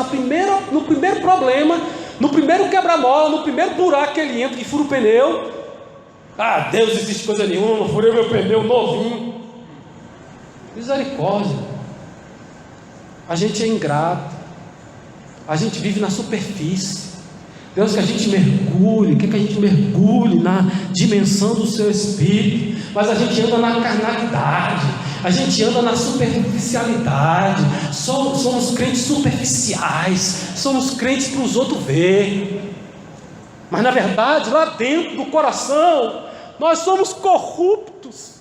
no primeiro problema, no primeiro quebra-mola, no primeiro buraco que ele entra, que fura o pneu. Deus existe coisa nenhuma, não furei meu pneu novinho. Misericórdia. A gente é ingrato, a gente vive na superfície. Deus que a gente mergulhe, quer que a gente mergulhe na dimensão do seu Espírito, mas a gente anda na carnalidade, a gente anda na superficialidade. Somos crentes superficiais, somos crentes para os outros ver, mas na verdade lá dentro do coração nós somos corruptos.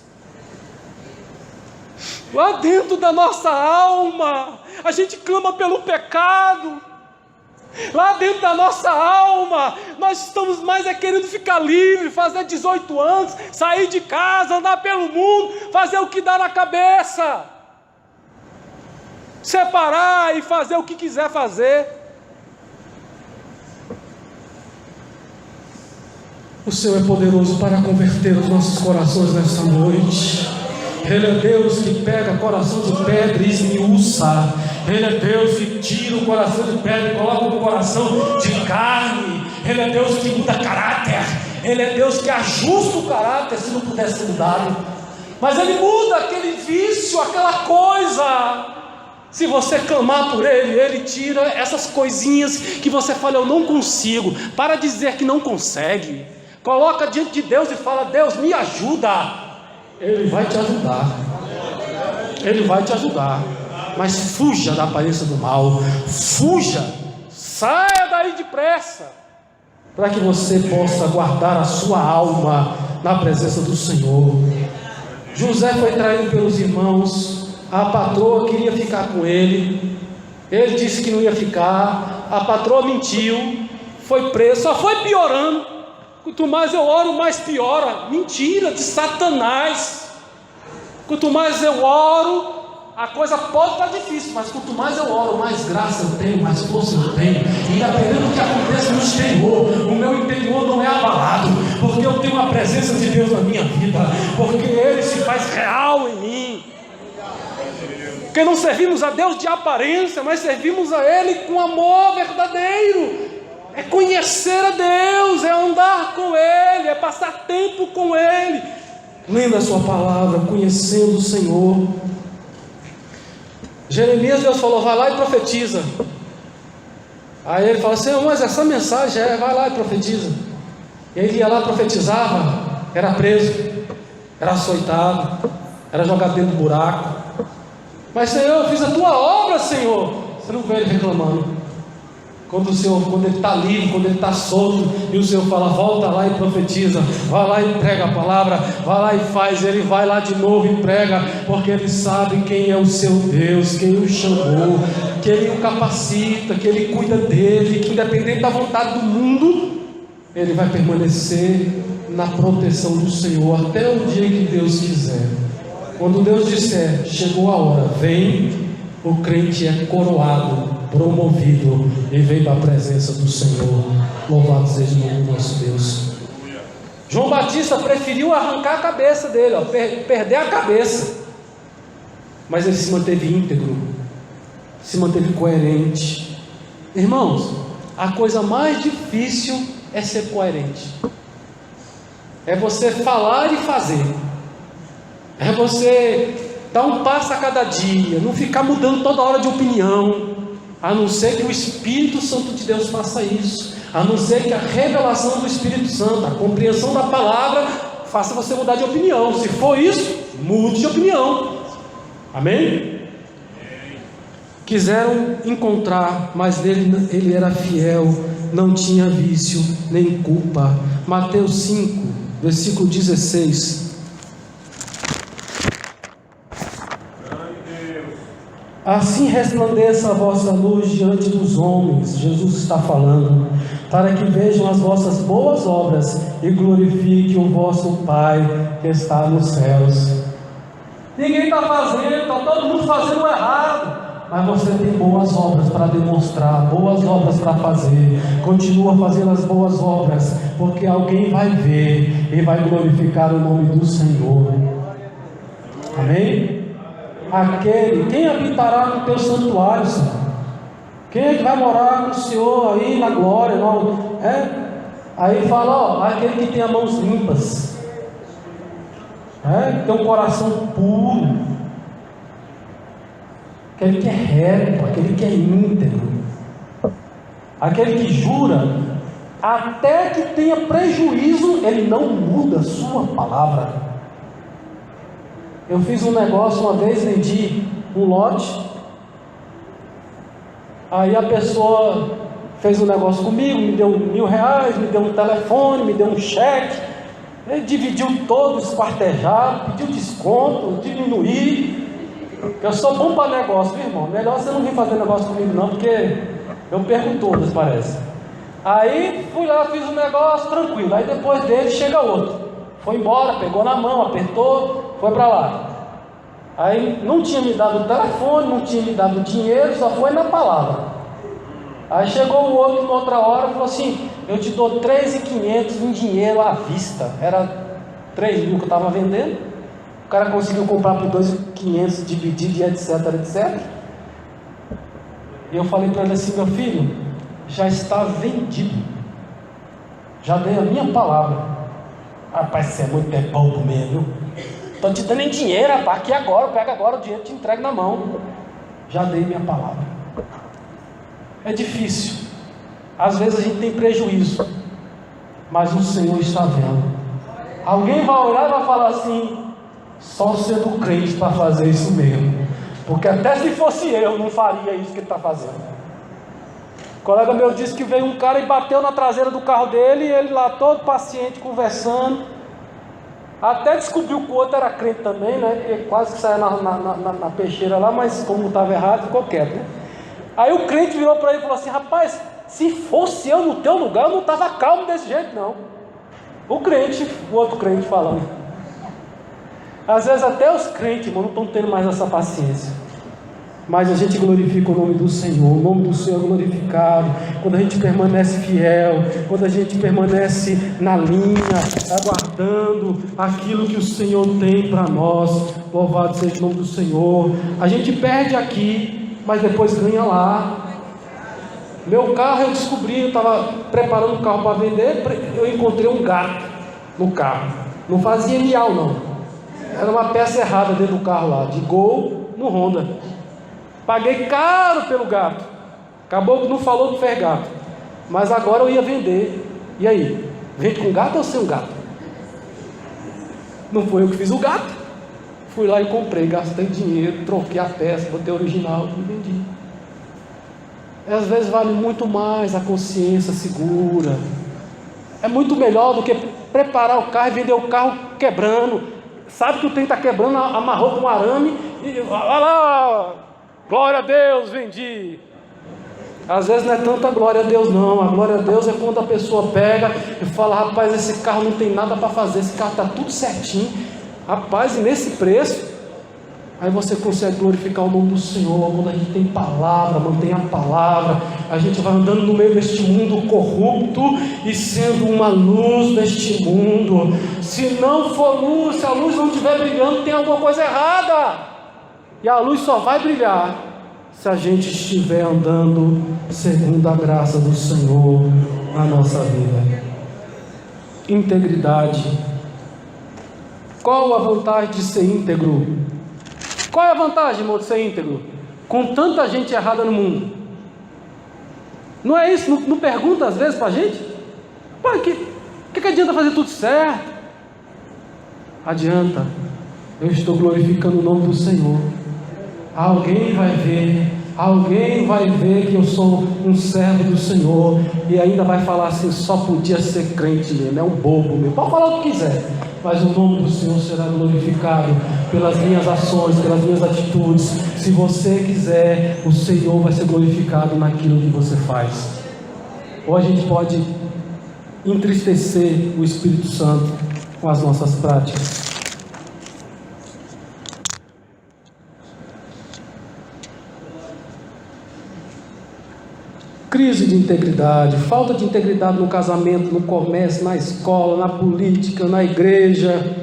Lá dentro da nossa alma a gente clama pelo pecado. Lá dentro da nossa alma nós estamos mais querendo ficar livre, fazer 18 anos, sair de casa, andar pelo mundo, fazer o que dá na cabeça, separar e fazer o que quiser fazer. O Senhor é poderoso para converter os nossos corações nesta noite. Ele é Deus que pega coração de pedra e esmiuça. Ele é Deus que tira o coração de pedra e coloca um coração de carne. Ele é Deus que muda caráter. Ele é Deus que ajusta o caráter se não pudesse ser mudado. Mas Ele muda aquele vício, aquela coisa. Se você clamar por Ele, Ele tira essas coisinhas que você fala, eu não consigo. Para de dizer que não consegue. Coloca diante de Deus e fala, Deus me ajuda. Ele vai te ajudar. Ele vai te ajudar. Mas fuja da aparência do mal. Fuja. Saia daí depressa. Para que você possa guardar a sua alma na presença do Senhor. José foi traído pelos irmãos. A patroa queria ficar com ele. Ele disse que não ia ficar. A patroa mentiu. Foi preso. Só foi piorando. Quanto mais eu oro, mais piora. Mentira de Satanás. Quanto mais eu oro, a coisa pode estar difícil, mas quanto mais eu oro, mais graça eu tenho, mais força eu tenho. Independente do que aconteça no exterior, o meu interior não é abalado, porque eu tenho a presença de Deus na minha vida, porque Ele se faz real em mim. Porque não servimos a Deus de aparência, mas servimos a Ele com amor verdadeiro. É conhecer a Deus, é andar com Ele, é passar tempo com Ele, lendo a sua palavra, conhecendo o Senhor. Jeremias, Deus falou, vai lá e profetiza. Aí ele fala, Senhor, mas essa mensagem vai lá e profetiza. E ele ia lá, profetizava, era preso, era açoitado, era jogado dentro do buraco. Mas Senhor, eu fiz a tua obra, Senhor. Você não vê ele reclamando. Quando ele está livre, quando ele está solto, e o Senhor fala, volta lá e profetiza, vai lá e prega a palavra, vai lá e faz, ele vai lá de novo e prega, porque ele sabe quem é o seu Deus, quem o chamou, que ele o capacita, que ele cuida dele, que independente da vontade do mundo, ele vai permanecer na proteção do Senhor, até o dia que Deus quiser. Quando Deus disser, chegou a hora, vem, o crente é coroado, promovido e vem da presença do Senhor. Louvado seja o nome do nosso Deus. João Batista preferiu arrancar a cabeça dele, perder a cabeça, mas ele se manteve íntegro, se manteve coerente. Irmãos, a coisa mais difícil é ser coerente, é você falar e fazer, é você dar um passo a cada dia, não ficar mudando toda hora de opinião, a não ser que o Espírito Santo de Deus faça isso, a não ser que a revelação do Espírito Santo, a compreensão da palavra, faça você mudar de opinião. Se for isso, mude de opinião. Amém? Quiseram encontrar, mas ele era fiel, não tinha vício nem culpa. Mateus 5, versículo 16. Assim resplandeça a vossa luz diante dos homens, Jesus está falando, para que vejam as vossas boas obras e glorifique o vosso Pai que está nos céus. Ninguém está fazendo, está todo mundo fazendo errado, mas você tem boas obras para demonstrar, boas obras para fazer. Continua fazendo as boas obras, porque alguém vai ver e vai glorificar o nome do Senhor. Amém? Quem habitará no teu santuário, Senhor? Quem é que vai morar com o Senhor aí na glória? Não, Aí fala, aquele que tem as mãos limpas, que tem um coração puro, aquele que é reto, aquele que é íntegro, aquele que jura, até que tenha prejuízo, ele não muda a sua palavra. Eu fiz um negócio uma vez, vendi um lote, aí a pessoa fez um negócio comigo, me deu R$1.000, me deu um telefone, me deu um cheque, ele dividiu todo, esquartejado, pediu desconto, diminuí. Eu sou bom para negócio, viu, irmão? Melhor você não vir fazer negócio comigo não, porque eu perco todas, parece. Aí fui lá, fiz um negócio tranquilo, aí depois dele chega outro, foi embora, pegou na mão, apertou, foi para lá. Aí não tinha me dado o telefone, não tinha me dado o dinheiro, só foi na palavra. Aí chegou o outro, uma outra hora, falou assim, eu te dou 3.500 em dinheiro à vista. Era 3.000 que eu estava vendendo. O cara conseguiu comprar por 2.500, dividir, etc. E eu falei para ele assim, meu filho, já está vendido, já dei a minha palavra. Rapaz, você é muito bobo mesmo. Estou te dando em dinheiro, rapaz, aqui agora, pega agora o dinheiro e te entrego na mão. Já dei minha palavra. É difícil, às vezes a gente tem prejuízo, mas o Senhor está vendo. Alguém vai olhar e vai falar assim, Só sendo crente para fazer isso mesmo. Porque até se fosse eu, não faria isso que ele está fazendo. O colega meu disse que veio um cara e bateu na traseira do carro dele, e ele lá todo paciente, conversando. Até descobriu que o outro era crente também, né? Porque quase que saia na peixeira lá, mas como estava errado, ficou quieto, né? Aí o crente virou para ele e falou assim: rapaz, se fosse eu no teu lugar, eu não estava calmo desse jeito não. O outro crente falando. Às vezes até os crentes, irmão, não estão tendo mais essa paciência. Mas a gente glorifica o nome do Senhor. O nome do Senhor é glorificado quando a gente permanece fiel, quando a gente permanece na linha, aguardando aquilo que o Senhor tem para nós. Louvado seja o nome do Senhor. A gente perde aqui, mas depois ganha lá. Meu carro, eu descobri, eu estava preparando o carro para vender, eu encontrei um gato no carro. Não fazia miau não, era uma peça errada dentro do carro lá, de Gol no Honda. Paguei caro pelo gato. Acabou que não falou que fez gato, mas agora eu ia vender. E aí, vende com gato ou sem gato? Não foi eu que fiz o gato. Fui lá e comprei, gastei dinheiro, troquei a peça, botei o original e vendi. Às vezes vale muito mais a consciência segura. É muito melhor do que preparar o carro e vender o carro quebrando. Sabe que o trem está quebrando, amarrou com um arame e olha lá, glória a Deus, vendi. Às vezes não é tanta glória a Deus não. A glória a Deus é quando a pessoa pega e fala: rapaz, esse carro não tem nada para fazer, esse carro está tudo certinho, rapaz, e nesse preço. Aí você consegue glorificar o nome do Senhor. Quando a gente tem palavra, mantém a palavra, a gente vai andando no meio deste mundo corrupto e sendo uma luz neste mundo. Se não for luz, se a luz não estiver brilhando, tem alguma coisa errada. E a luz só vai brilhar se a gente estiver andando segundo a graça do Senhor na nossa vida. Integridade. Qual a vantagem de ser íntegro? Qual é a vantagem, irmão, de ser íntegro? Com tanta gente errada no mundo. Não é isso? Não pergunta às vezes para a gente? Pai, que adianta fazer tudo certo? Adianta. Eu estou glorificando o nome do Senhor. Alguém vai ver que eu sou um servo do Senhor, e ainda vai falar assim: só podia ser crente mesmo, é um bobo mesmo. Pode falar o que quiser, mas o nome do Senhor será glorificado pelas minhas ações, pelas minhas atitudes. Se você quiser, o Senhor vai ser glorificado naquilo que você faz. Ou a gente pode entristecer o Espírito Santo com as nossas práticas. Crise de integridade, falta de integridade no casamento, no comércio, na escola, na política, na igreja.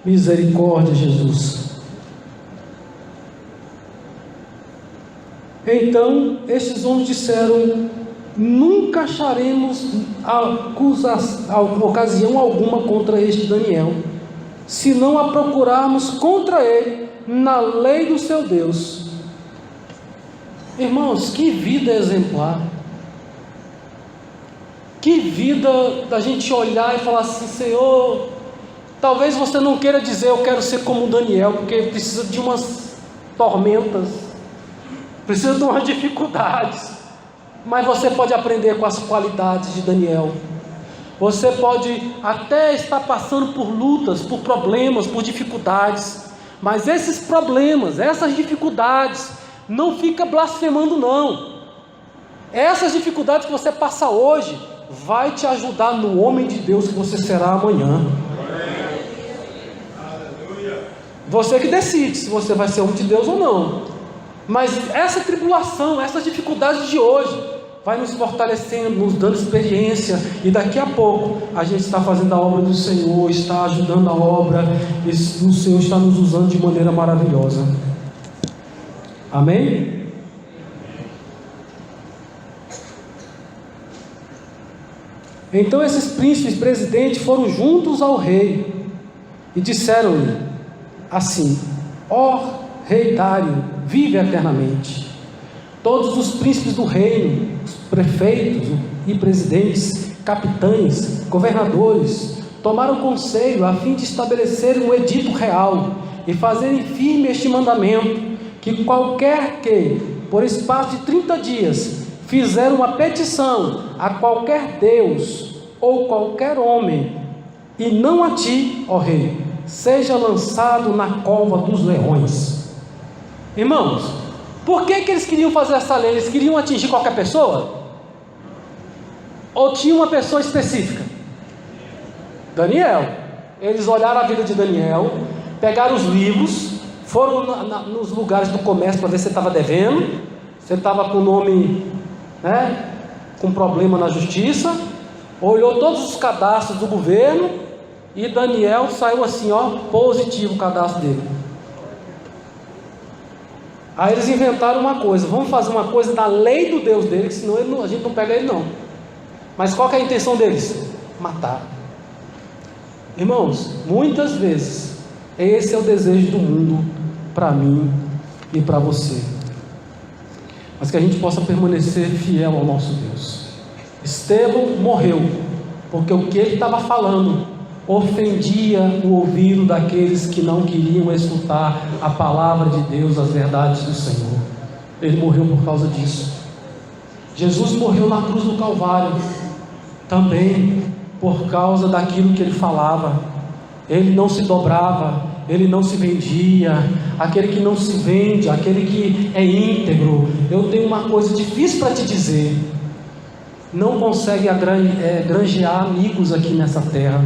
Misericórdia, Jesus. Então, estes homens disseram: nunca acharemos ocasião alguma contra este Daniel, se não a procurarmos contra ele na lei do seu Deus. Irmãos, que vida exemplar. Que vida da gente olhar e falar assim: Senhor, talvez você não queira dizer eu quero ser como Daniel, porque precisa de umas tormentas, precisa de umas dificuldades, mas você pode aprender com as qualidades de Daniel. Você pode até estar passando por lutas, por problemas, por dificuldades, mas esses problemas, essas dificuldades, não fica blasfemando não. Essas dificuldades que você passa hoje vai te ajudar no homem de Deus que você será amanhã. Você que decide se você vai ser homem de Deus ou não. Mas essa tribulação, essas dificuldades de hoje vai nos fortalecendo, nos dando experiência, e daqui a pouco a gente está fazendo a obra do Senhor, está ajudando a obra, e o Senhor está nos usando de maneira maravilhosa. Amém? Então esses príncipes presidentes foram juntos ao rei e disseram-lhe assim: ó rei Dário, vive eternamente. Todos os príncipes do reino, os prefeitos e presidentes, capitães, governadores, tomaram conselho a fim de estabelecer um edito real e fazerem firme este mandamento, que qualquer que, por espaço de 30 dias, fizer uma petição a qualquer Deus ou qualquer homem, e não a ti, ó rei, seja lançado na cova dos leões. Irmãos, por que eles queriam fazer essa lei? Eles queriam atingir qualquer pessoa? Ou tinha uma pessoa específica? Daniel. Eles olharam a vida de Daniel, pegaram os livros, foram nos lugares do comércio para ver se ele estava devendo, se ele estava com o nome, né, com problema na justiça, olhou todos os cadastros do governo, e Daniel saiu assim, ó, positivo o cadastro dele. Aí eles inventaram uma coisa: vamos fazer uma coisa da lei do Deus dele, que senão a gente não pega ele não. Mas qual que é a intenção deles? Matar. Irmãos, muitas vezes esse é o desejo do mundo para mim e para você, mas que a gente possa permanecer fiel ao nosso Deus. Estevão morreu porque o que ele estava falando ofendia o ouvido daqueles que não queriam escutar a palavra de Deus, as verdades do Senhor. Ele morreu por causa disso. Jesus morreu na cruz do Calvário também por causa daquilo que ele falava. Ele não se dobrava, ele não se vendia. Aquele que não se vende, aquele que é íntegro. Eu tenho uma coisa difícil para te dizer: não consegue granjear amigos aqui nessa terra,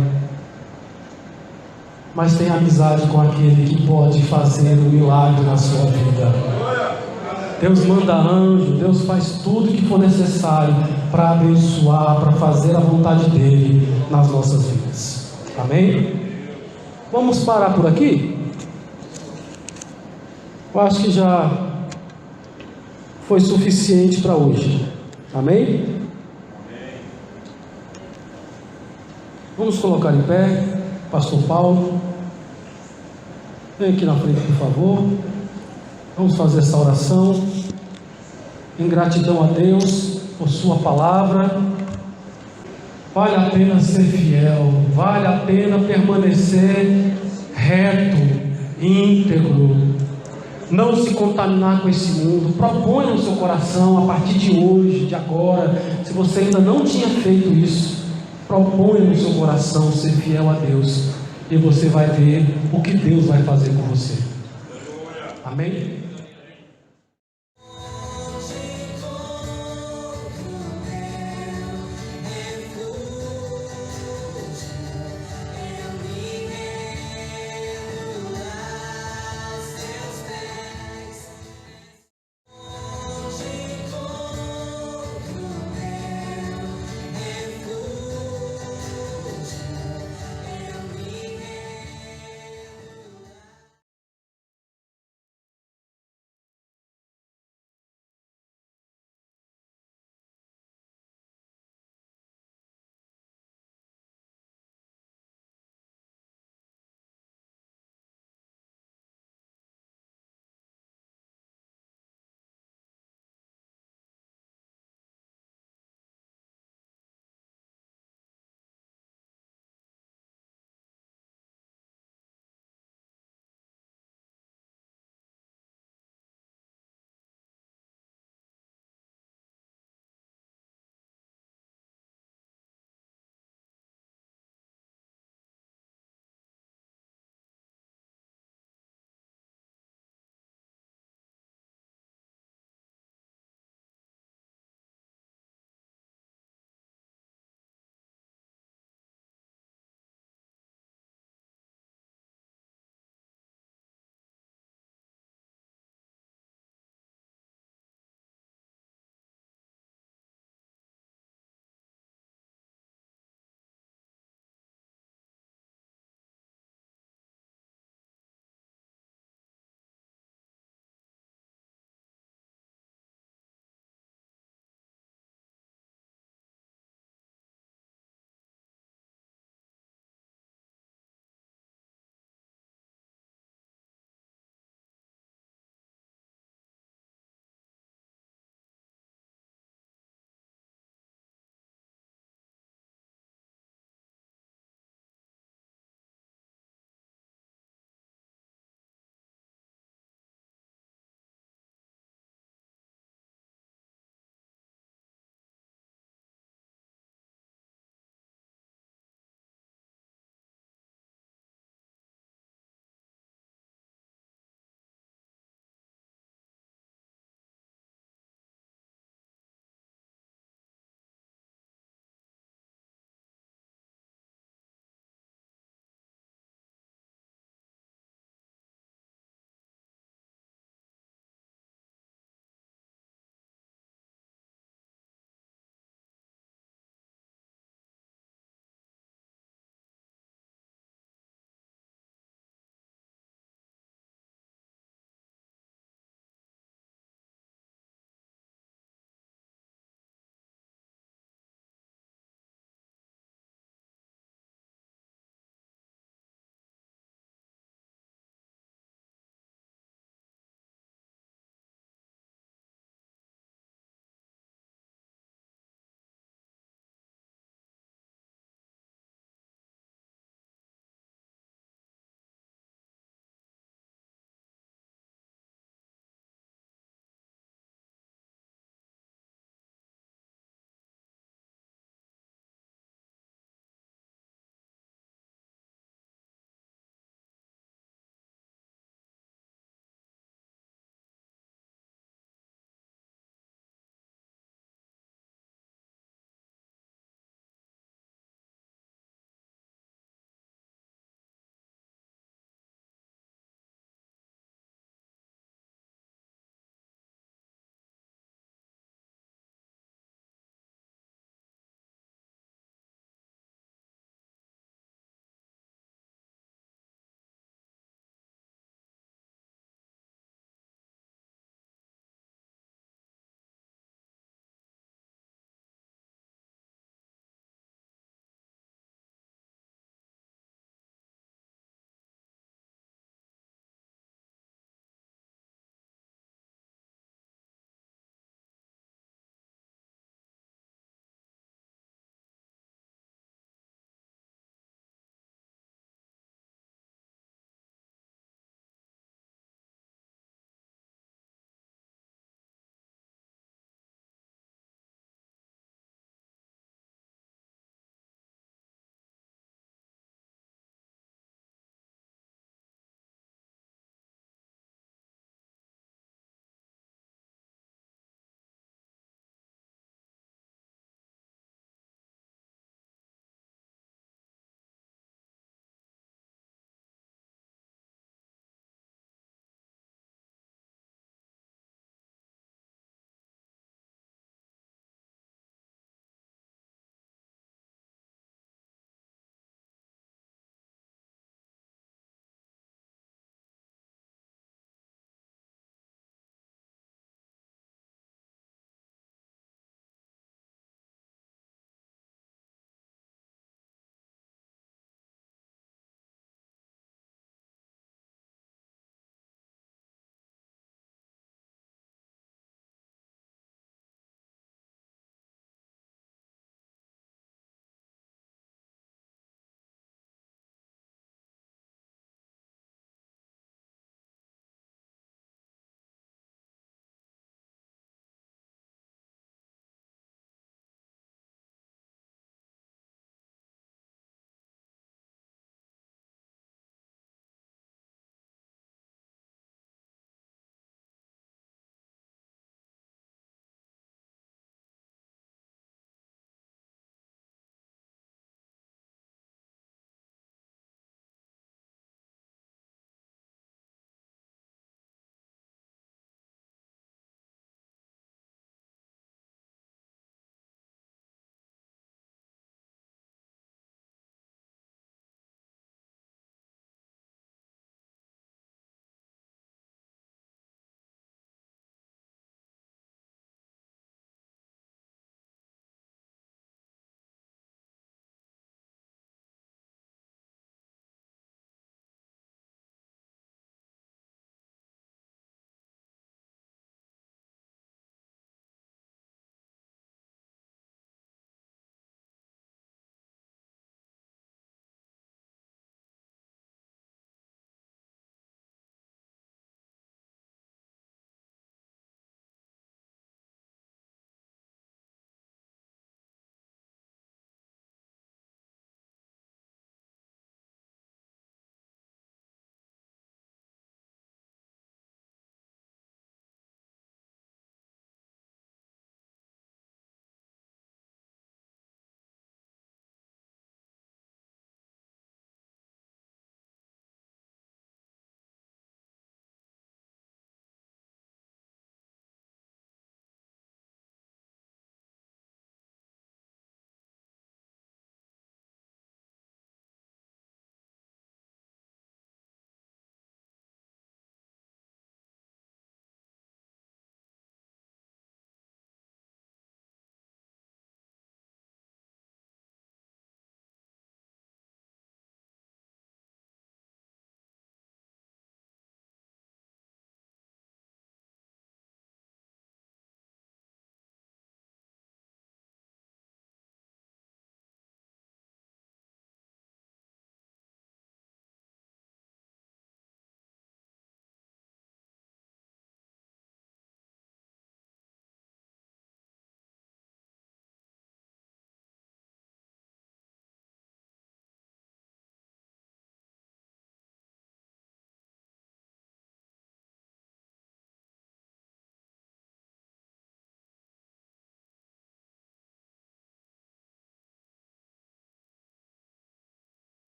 mas tem amizade com aquele que pode fazer um milagre na sua vida. Deus manda anjo, Deus faz tudo o que for necessário para abençoar, para fazer a vontade dele nas nossas vidas. Amém? Vamos parar por aqui? Eu acho que já foi suficiente para hoje. Amém? Vamos colocar em pé. Pastor Paulo, vem aqui na frente, por favor. Vamos fazer essa oração em gratidão a Deus por sua palavra. Vale a pena ser fiel, vale a pena permanecer reto, íntegro, não se contaminar com esse mundo. Proponha no seu coração, a partir de hoje, de agora, se você ainda não tinha feito isso, proponha no seu coração ser fiel a Deus, e você vai ver o que Deus vai fazer com você. Amém?